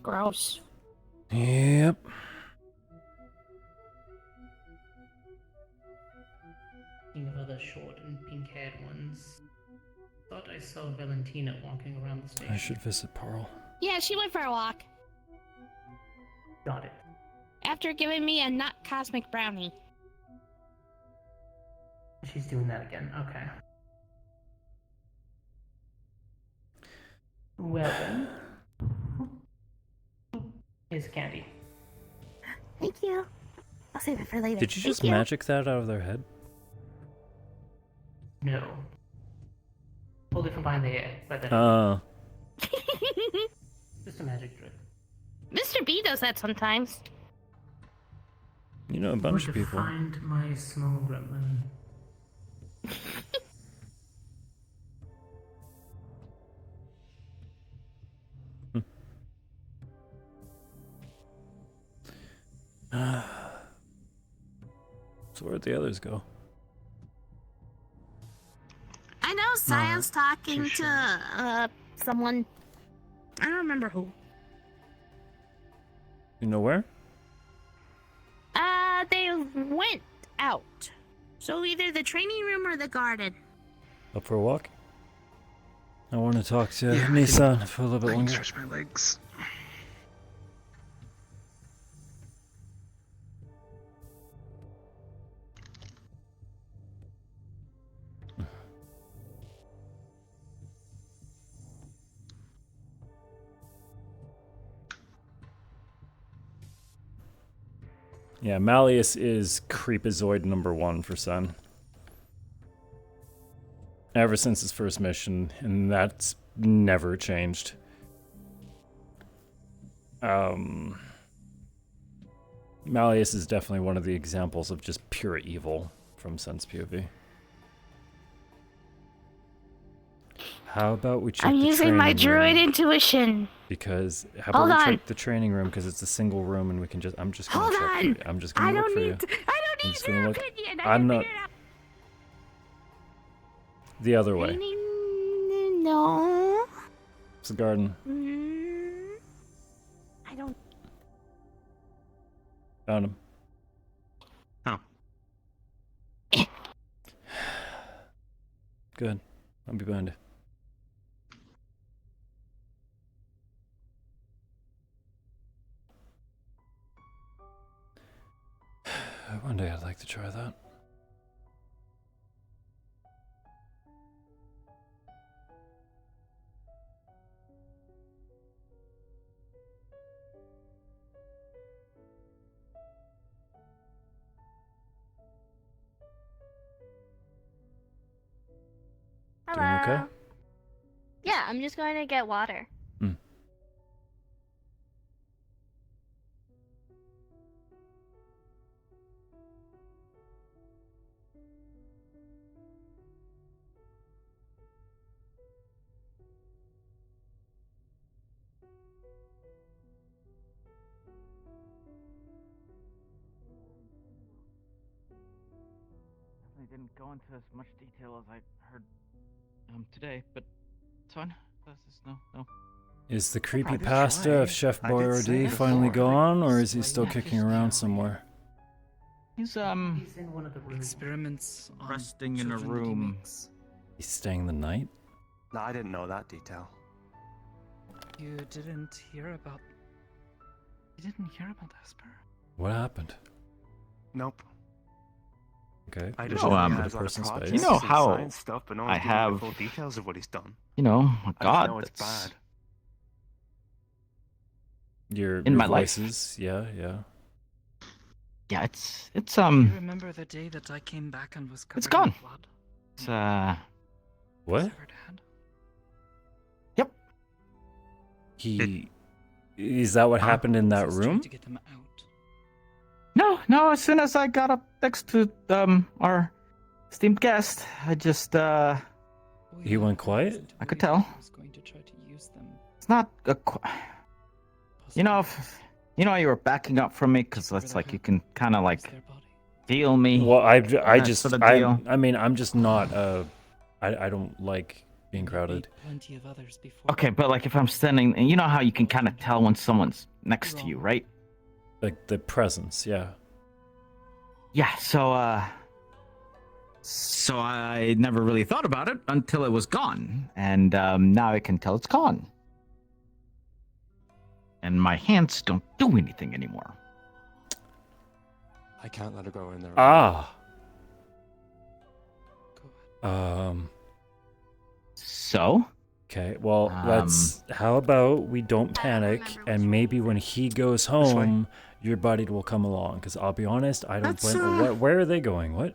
Gross. Yep. Speaking of other short and pink-haired ones, thought I saw Valentina walking around the station. I should visit Pearl. Yeah, she went for a walk. Got it. After giving me a not cosmic brownie. She's doing that again. Okay. Well then. Here's candy. Thank you. I'll save it for later. Did you Thank just magic that out of their head? No. Pulled it from behind the ear. Just a magic trick. Mr. B does that sometimes. You know a bunch of people. Find my small gremlin. So where'd the others go? I know Science talking to someone. I don't remember who. You know where? They went out. So either the training room or the garden. Up for a walk? I want to talk to Nissan for a little bit longer. Stretch my legs. Yeah, Malleus is Creepazoid #1 for Sun. Ever since his first mission, and that's never changed. Malleus is definitely one of the examples of just pure evil from Sun's POV. How about we check I'm the using my training room? druid intuition. Because how Hold about we on. check the training room because it's a single room and we can just I'm just gonna Hold check on. for you. I'm just gonna look for you. I don't need your look. opinion. I'm not The other way. No. It's the garden. I don't. Found him. Oh. Good. I'll be behind you. One day I'd like to try that. Hello. Doing okay? Yeah, I'm just going to get water. Definitely didn't go into as much detail as I heard today, but it's fine. No. Is the I'll probably creepypasta try. of Chef I did say Boyardee that finally before. gone, or is he still Yeah, kicking just, around somewhere? He's He's in one of the rooms. experiments resting in a room. He's staying the night? No, I didn't know that detail. You didn't hear about Esper? What happened? Nope. Okay. I You just know, know he the has a lot of person's projects face. You know and how science stuff, but no I one's giving me have- the full details of what he's done. You know, a I just god know it's that's bad. Your in my life. voices, yeah. Yeah, it's Do you remember the day that I came back and was covered it's gone. in blood? It's What? Severed head? Yep. Is that what happened in that Just trying room? to get them out. No, as soon as I got up next to our esteemed guest, I just He went quiet? I could tell. I was going to try to use them. It's not a you know, if you were backing up from me because it's like you can kind of like feel me. Well, I that just, sort of deal. I mean, I'm just not, I don't like being crowded. Plenty of others before. Okay, but like if I'm standing, and you know how you can kind of tell when someone's next to you, right? Like the presence, yeah. Yeah, so I never really thought about it until it was gone, and now I can tell it's gone. And my hands don't do anything anymore. I can't let her go in there. Ah. So? Okay, well, let's. How about we don't panic, and maybe when he goes home, your buddy will come along. Because I'll be honest, I don't blame. Where are they going? What?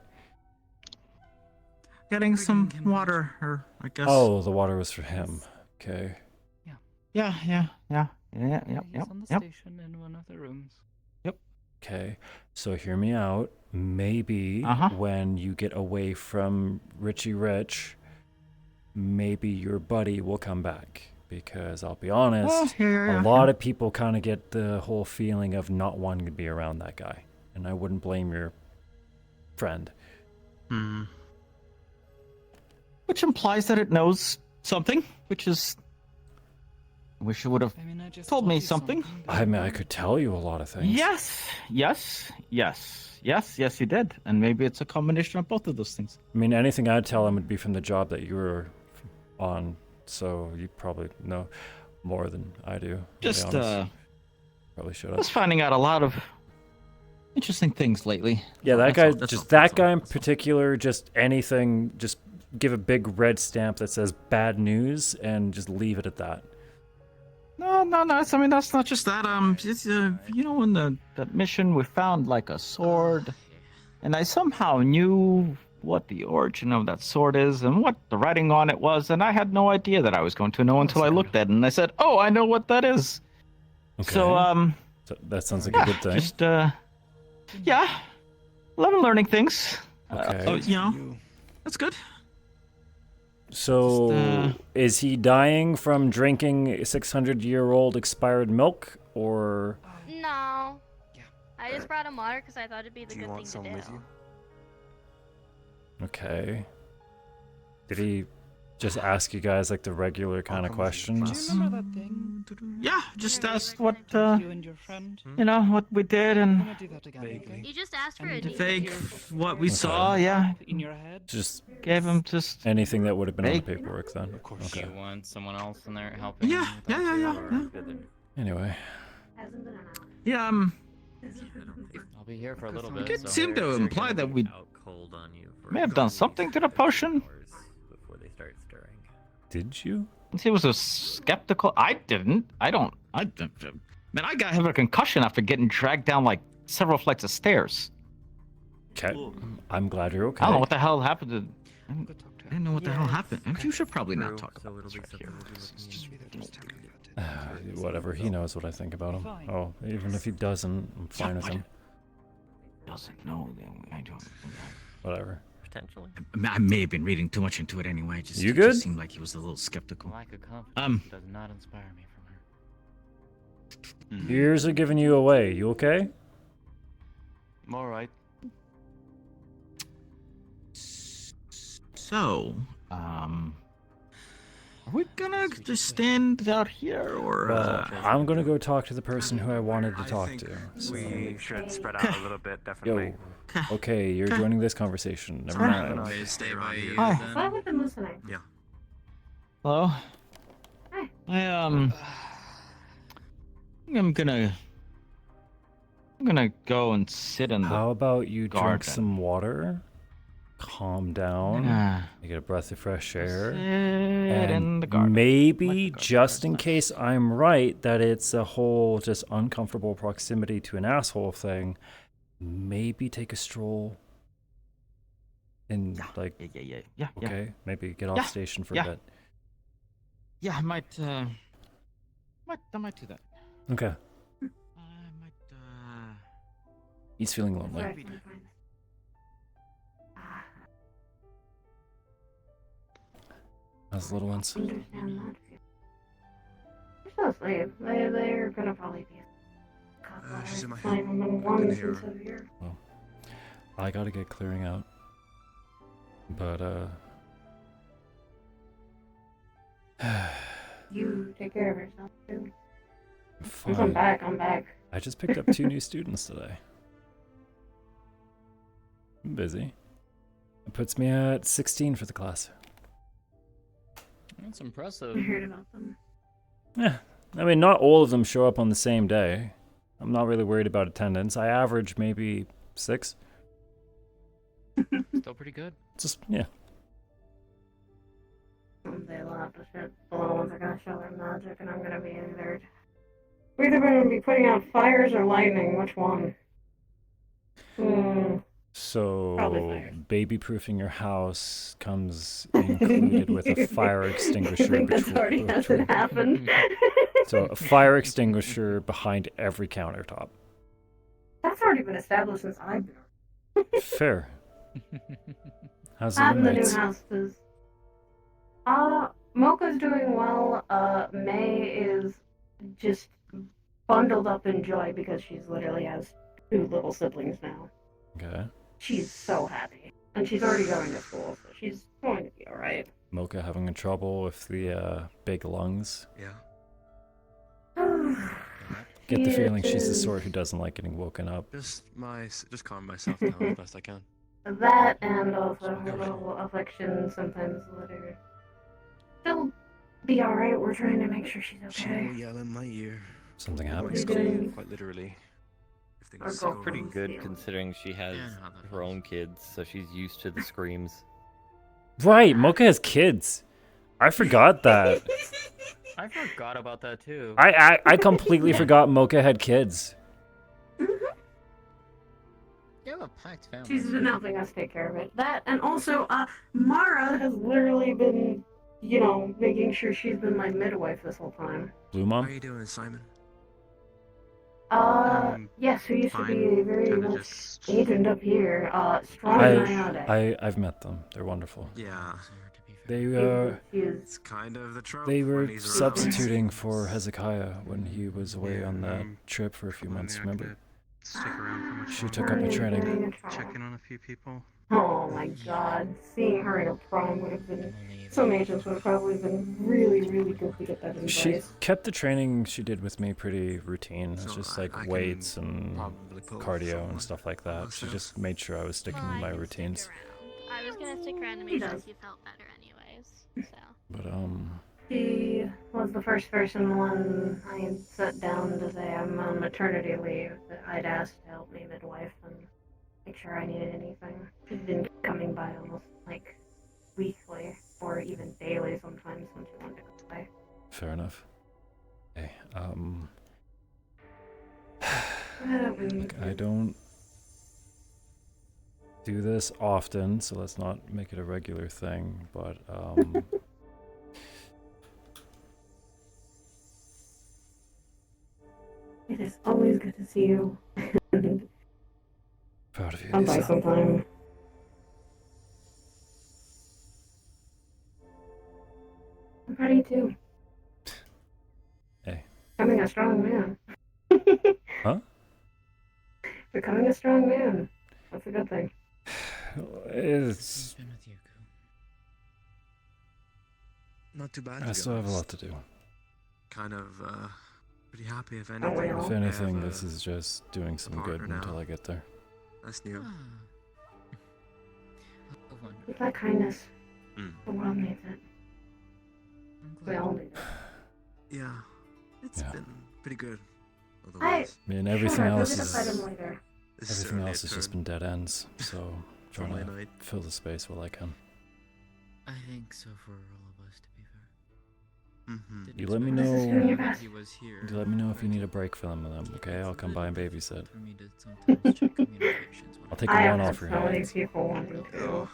Getting some water, or I guess. Oh, the water was for him. Okay. Yeah. He's on the station in one of the rooms. Yep. Okay, so hear me out. Maybe when you get away from Richie Rich, maybe your buddy will come back. Because I'll be honest, a lot of people kind of get the whole feeling of not wanting to be around that guy. And I wouldn't blame your friend. Which implies that it knows something, which is. I wish it would have told me something. I mean, I could tell you a lot of things. Yes, you did. And maybe it's a combination of both of those things. I mean, anything I'd tell him would be from the job that you were on, so you probably know more than I do. Just, probably should have. Just finding out a lot of interesting things lately. Yeah, that guy, that guy in particular, just anything, just give a big red stamp that says bad news and just leave it at that. No. I mean, that's not just that. It's, you know, in that mission, we found like a sword, and I somehow knew what the origin of that sword is and what the writing on it was, and I had no idea that I was going to know until I looked at it, and I said, "Oh, I know what that is." Okay. So, so that sounds like a good thing. Just, yeah, love learning things. Okay. You know, that's good. So, is he dying from drinking 600-year-old expired milk, or? No. I just brought him water because I thought it'd be the good thing to do. Okay. Did he just ask you guys like the regular kind of questions? Do you remember that thing? Yeah, just asked what, You and your friend. you know, what we did I'm and gonna do that again, okay? You just asked for And it. vague what we Okay. saw, yeah. In your head. Just Gave him just anything that would have been on the vague. paperwork then. Of course. Okay. You want someone else in there helping? Yeah, with that too, or good then? Anyway. Yeah, I'll be here for a little bit. it so seemed to they're imply gonna that be we out cold on you for may have done something to the potion. before they start stirring. Did you? He was a skeptical. I didn't. I don't. Man, I got have a concussion after getting dragged down like several flights of stairs. Okay. I'm glad you're okay. I don't know what the hell happened to. I didn't know what the hell happened. You should probably not talk about this right here. Whatever. He knows what I think about him. Oh, even if he doesn't, I'm fine with him. Doesn't know. I don't. Whatever. Potentially. I may have been reading too much into it anyway. Just, You it good? just seemed like he was a little skeptical. Lack of confidence does not inspire me from her. Ears are giving you away. You okay? I'm alright. So, are we gonna just stand out here, or? I'm gonna go talk to the person who I wanted to talk to. So. We should spread out a little bit, definitely. Yo. Okay, you're joining this conversation. Never mind. Stay by you. Hi. Why would them listening? Yeah. Hello. Hi. I'm gonna go and sit in the. How about you drink garden. some water? Calm down. Yeah. You get a breath of fresh air. Sit And in the garden. maybe, just in case I'm right, that it's a whole just uncomfortable proximity to an asshole thing, maybe take a stroll. And like, yeah. okay, maybe get off Yeah, station for yeah. a bit. Yeah, I might do that. Okay. I might. He's feeling lonely. How's the little ones? Understand that. They're still asleep. They're gonna probably be. She's in my Not head. even been I warm didn't hear since her. I'm here. Well, I gotta get clearing out. But, You take care of yourself too. fine. Once I'm back, I'm back. I just picked up 2 new students today. I'm busy. It puts me at 16 for the class. That's impressive. I heard about them. Yeah, I mean, not all of them show up on the same day. I'm not really worried about attendance. I average maybe 6. Still pretty good. Just, yeah. Someday they'll have to shit. The little ones are gonna show their magic, and I'm gonna be either. We're either gonna be putting out fires or lightning. Which one? Probably So, fires. baby-proofing your house comes included with a fire extinguisher. I think that's already hasn't happened. So, a fire extinguisher behind every countertop. That's already been established since I've been. Fair. How's the And the new roommates? house is. Mocha's doing well. May is just bundled up in joy because she's literally has 2 little siblings now. Okay. She's so happy. And she's already going to school, so she's going to be alright. Mocha having trouble with the big lungs. Yeah. Get the She feeling she's the is- sort who doesn't like getting woken up. Just calm myself down as best I can. That and also her little affliction sometimes let her still be alright. We're trying to make sure she's She okay. will yell in my ear. Something What happened. are you doing? Quite literally. If things Or go go Pretty from good stealing. considering she has her own kids, so she's used to the screams. Right, Mocha has kids. I forgot that. I forgot about that too. I completely forgot Mocha had kids. You have a packed family. She's been helping us take care of it. That and also, Mara has literally been, making sure she's been my midwife this whole time. Blue How Mom? are you doing, Simon? Yes, who used to be fine. very Kinda much just- agent up here. Strong and Ionic. I've met them. They're wonderful. Yeah. They It's kind of the trope. they were when he's around. substituting for Hezekiah when he was away on that trip for a few months. Remember? stick around for much She longer. took up a training. Check in on a few people. Oh my god, seeing her in a prom would have been. Some agents would have probably been really, really good to get that She advice. kept the training she did with me pretty routine. It's just like I weights and probably pull cardio someone and stuff like that. She just made sure I was sticking Well, to I my can routines. I was gonna stick around to make sure you felt better anyways. So. But She was the first person when I had sat down to say I'm on maternity leave that I'd asked to help me midwife and make sure I needed anything. She's been coming by almost like weekly or even daily sometimes when she wanted to come by. fair enough. Hey, look, I don't do this often, so let's not make it a regular thing, but It is always good to see you. proud of you, Come by Lisa. sometime. I'm proud of you too. Hey. Becoming a strong man. Huh? Becoming a strong man. That's a good thing. It's... Not too bad. I still have a lot to do. Kind of pretty happy if anything. If anything, this is just doing some good partner until now. I get there. That's new. With that kindness, Mm. the world needs it. We all need it. Yeah, it's been pretty good. I Otherwise, mean, everything Sure, else we'll is... fight him later. This is Everything certainly else a has just turn. been dead ends, so trying my to night. fill the space while I can. I think so for all of us, to be fair. Mm-hmm. You let me This is doing your know... best. He was here. You let me know if you need a break from them, okay? I'll come by and babysit. For me to sometimes check communications. I'll take I a have one had off your so many hands. people wanting to.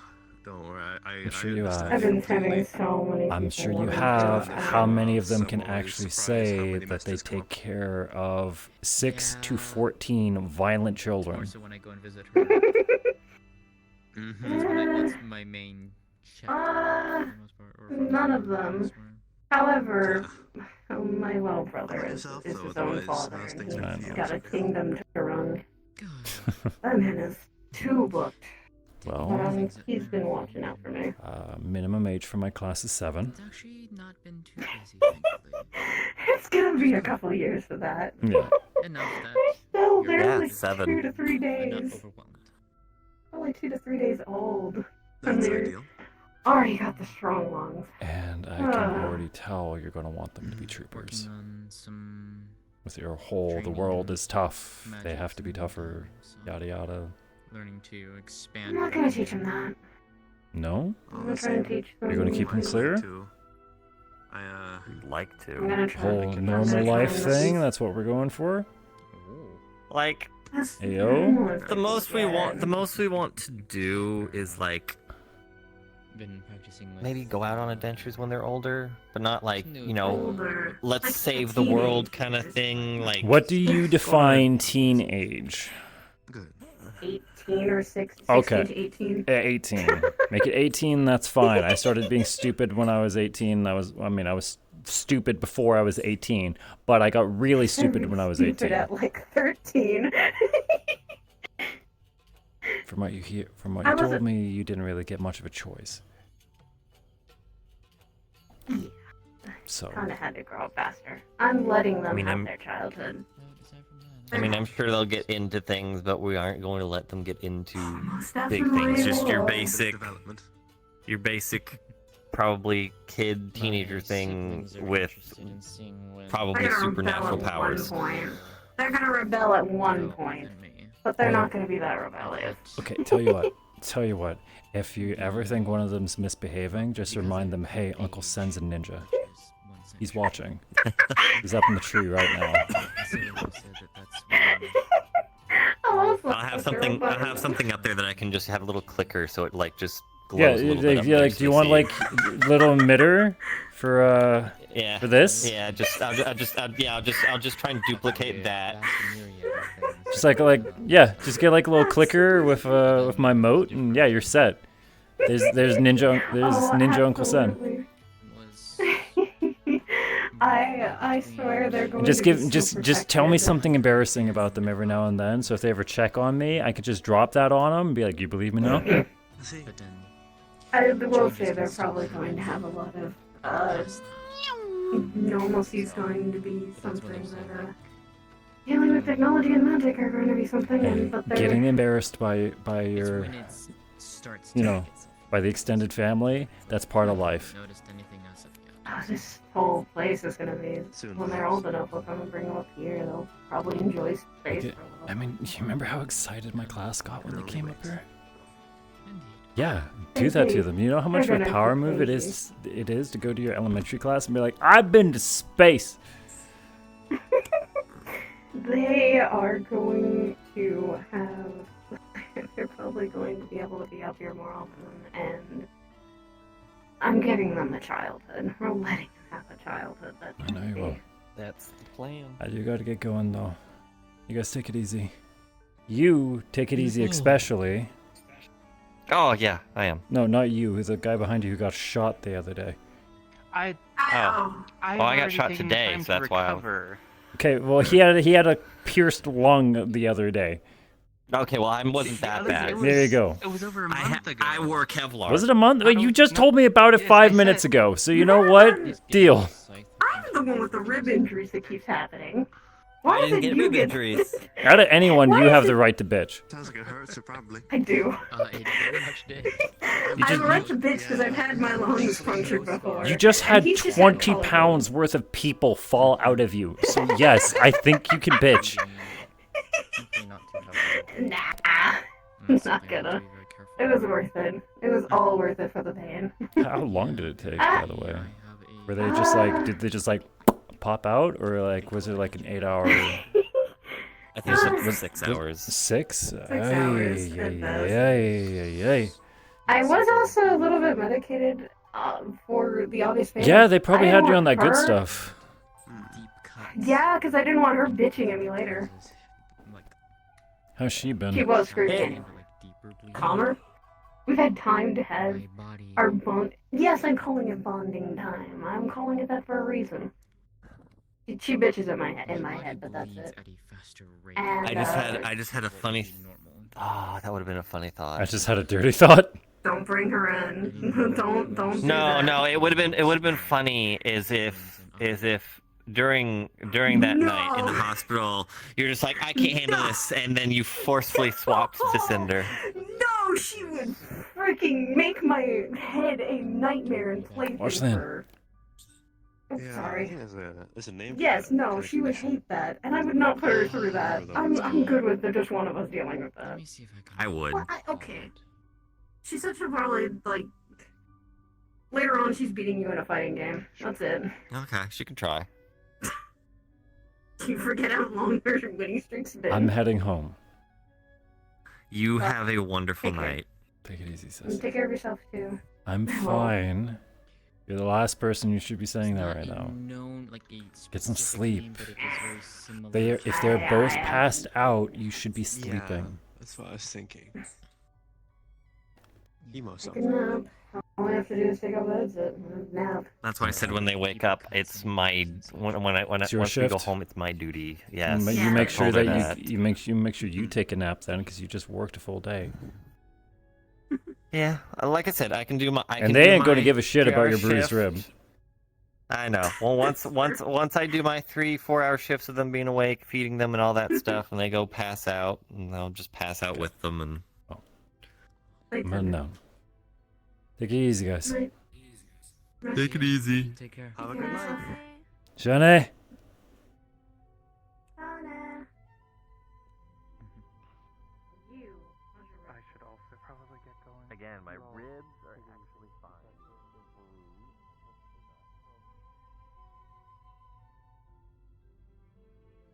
Don't worry, I'm sure you understand have. I've been having so many people I'm sure you wanting have. to. How many of them I'm can always actually surprised how say many that they messages come take care of 6 to 14 violent children? More so when I go and visit her. That's my main check. For the most part, or for None the of most them. part. However, my little brother is yourself, his though, own otherwise, father, how's and things he's been for you? got a kingdom to run. That man is too booked. But Well, he's been watching out for me. minimum age for my class is 7. It's actually not been too busy, thankfully. It's gonna be a couple years for that. Yeah. Enough that Still, you're they're not like 2 to 3 days. overwhelmed. Only 2 to 3 days old. And That's they're ideal. already got the strong lungs. And I can already tell you're going to want them to be troopers. Working on some With your whole, the training world and is tough, they magics have to be and tougher, so yada yada. learning to expand. I'm not what I gonna can teach do. him that. No? I'm gonna try and teach them. You're going to keep them clear? You'd like I'm to. gonna try. Whole I'm normal gonna try life and- thing? That's what we're going for? Like, Ayo? the most we want to do is like Been practicing with maybe go out on adventures when they're older, but not like, you know, Older. let's Like save the teenage world kind of thing. Like, What do you define teenage? 18 or 16 Okay. to 18. 18. Make it 18, that's fine. I started being stupid when I was 18. I was stupid before I was 18, but I got really stupid when I was Stupid 18. at like 13. From what you I was told a- me, you didn't really get much of a choice. So, Kinda had to grow up faster. I'm letting them I mean, have I'm- their childhood. I mean, I'm sure they'll get into things, but we aren't going to let them get into Most big definitely things. Just your will. basic, probably kid teenager thing with probably They're gonna supernatural rebel at powers. one point. They're gonna rebel at one point, but they're not gonna be that rebellious. okay, tell you what. If you ever think one of them's misbehaving, just remind them, hey, Uncle Sen's a ninja. He's watching. He's up in the tree right now. Oh, I'll have something up there that I can just have a little clicker, so it like just Yeah, glows a little bit. Up yeah. there Like, so do you they want see. like little emitter for Yeah. for this? Yeah, I'll just try and duplicate that. Just just get like a little clicker with my moat, and yeah, you're set. There's Ninja Uncle Sen. I swear they're going Just to be give, so just tell me protected. something embarrassing about them every now and then. So if they ever check on me, I could just drop that on them and be like, "You believe me now?" But then I will say they're probably going to have a lot of normalcy's going to be something that dealing with technology and magic are going to be something, Hey, but they're getting embarrassed by it's your, when it starts you to know, by the extended family, that's part of life. noticed anything else of you. this whole place is going to be when they're old enough. We'll come and bring them up here. They'll probably enjoy space for a little. I mean, you remember how excited my class got when they came up here? Yeah, do that to them. You know how much of a power move it is to go to your elementary class and be like, "I've been to space." They are going to have. They're probably going to be able to be up here more often, and I'm giving them a childhood. We're letting them have a childhood. I know you will. That's the plan. I do gotta get going though. You guys take it easy. You take it easy, especially. Oh yeah, I am. No, not you. The guy behind you who got shot the other day. Oh. Well, I got shot today, so that's why. Okay, well he had a pierced lung the other day. Okay, well I wasn't that bad. There you go. It was over a month ago. I wore Kevlar. Was it a month? You just told me about it 5 minutes ago. So you know what? Deal. I'm the one with the rib injuries that keeps happening. Why I didn't did get you rib get injuries. Out of anyone, you have the right to bitch. Sounds like it hurts, so probably. I do. It very much did. I have a right to bitch because I've had my lungs punctured before. You just And had he's just 20 had pounds worth of people fall out of you. So yes, I think you can bitch. Nah, I'm not gonna. It was worth it. It was all worth it for the pain. How long did it take, by the way? Were they just like, did they just like pop out, or like was it like an 8-hour? I think it was 6 hours. 6? 6 hours at best. Yay. I was also a little bit medicated for the obvious pain. Yeah, they probably I had didn't you on want that good her- stuff. Yeah, because I didn't want her bitching at me later. How's she been? She was screaming. Calmer? We've had time to have our bond. Yes, I'm calling it bonding time. I'm calling it that for a reason. She bitches in my head, but that's it. And, I just had a funny. Ah, that would have been a funny thought. I just had a dirty thought. Don't bring her in. don't do No, that. no, it would have been funny as if during that night in the hospital you're just like, I can't handle this, and then you forcefully swapped to Cinder. No, she would freaking make my head a nightmare and play Watch through that. her. I'm Yeah, I sorry. think there's a name for Yes, that no, kind of she would condition. hate that, and I would not put her through that. I'm good with just one of us dealing with that. I would. Well, okay. She said she'll probably, later on she's beating you in a fighting game. That's it. Okay, she can try. You forget how long her winning streak's been. I'm heading home. You have a wonderful night. Take it easy, sis. Take care of yourself, too. I'm fine. You're the last person you should be saying that right now. Get some sleep. If they're both passed out, you should be sleeping. Yeah, that's what I was thinking. Emo Take a something. nap. All I have to do is take out beds and nap. That's why I said when they wake up, it's my when It's your once we go shift? home, it's my duty. Yes. You make sure I told her that you make sure you take a nap then, because you just worked a full day. Yeah, like I said, I can do my. And they ain't going to give a shit about your bruised rib. I know. Well, once I do my 3-4 hour shifts of them being awake, feeding them and all that stuff, and they go pass out, and I'll just pass out with them and. But no. Take it easy, guys. Take it easy. Take care. Have a good night. Shane. I should also probably get going. Again, my ribs are actually fine.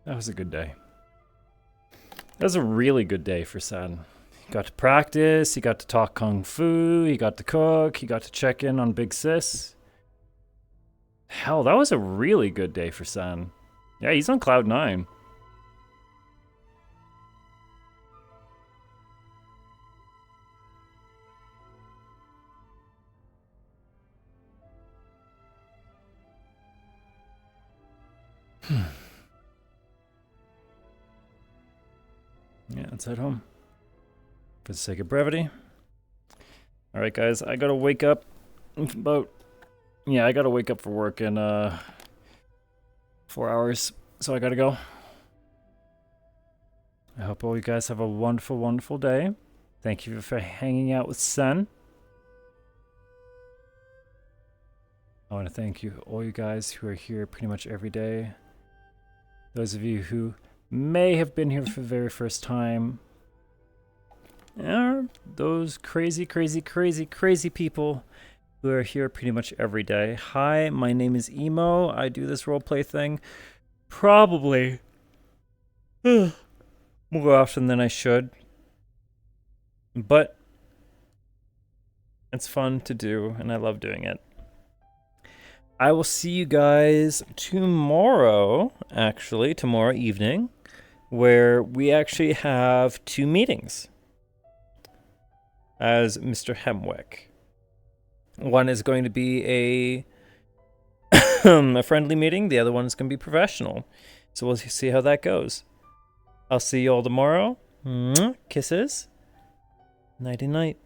That was a good day. That was a really good day for San. He got to practice, he got to talk kung fu, he got to cook, he got to check in on Big Sis. Hell, that was a really good day for San. Yeah, he's on cloud 9. Yeah, let's head home. For the sake of brevity. Alright, guys, I gotta wake up I gotta wake up for work in 4 hours, so I gotta go. I hope all you guys have a wonderful, wonderful day. Thank you for hanging out with Sen. I want to thank you, all you guys who are here pretty much every day. Those of you who may have been here for the very first time. Or those crazy, crazy, crazy, crazy people who are here pretty much every day. Hi, my name is Emo. I do this roleplay thing probably more often than I should. But it's fun to do, and I love doing it. I will see you guys tomorrow evening, where we actually have 2 meetings as Mr. Hemwick. One is going to be a a friendly meeting, the other one is going to be professional. So we'll see how that goes. I'll see you all tomorrow. Kisses. Nighty night.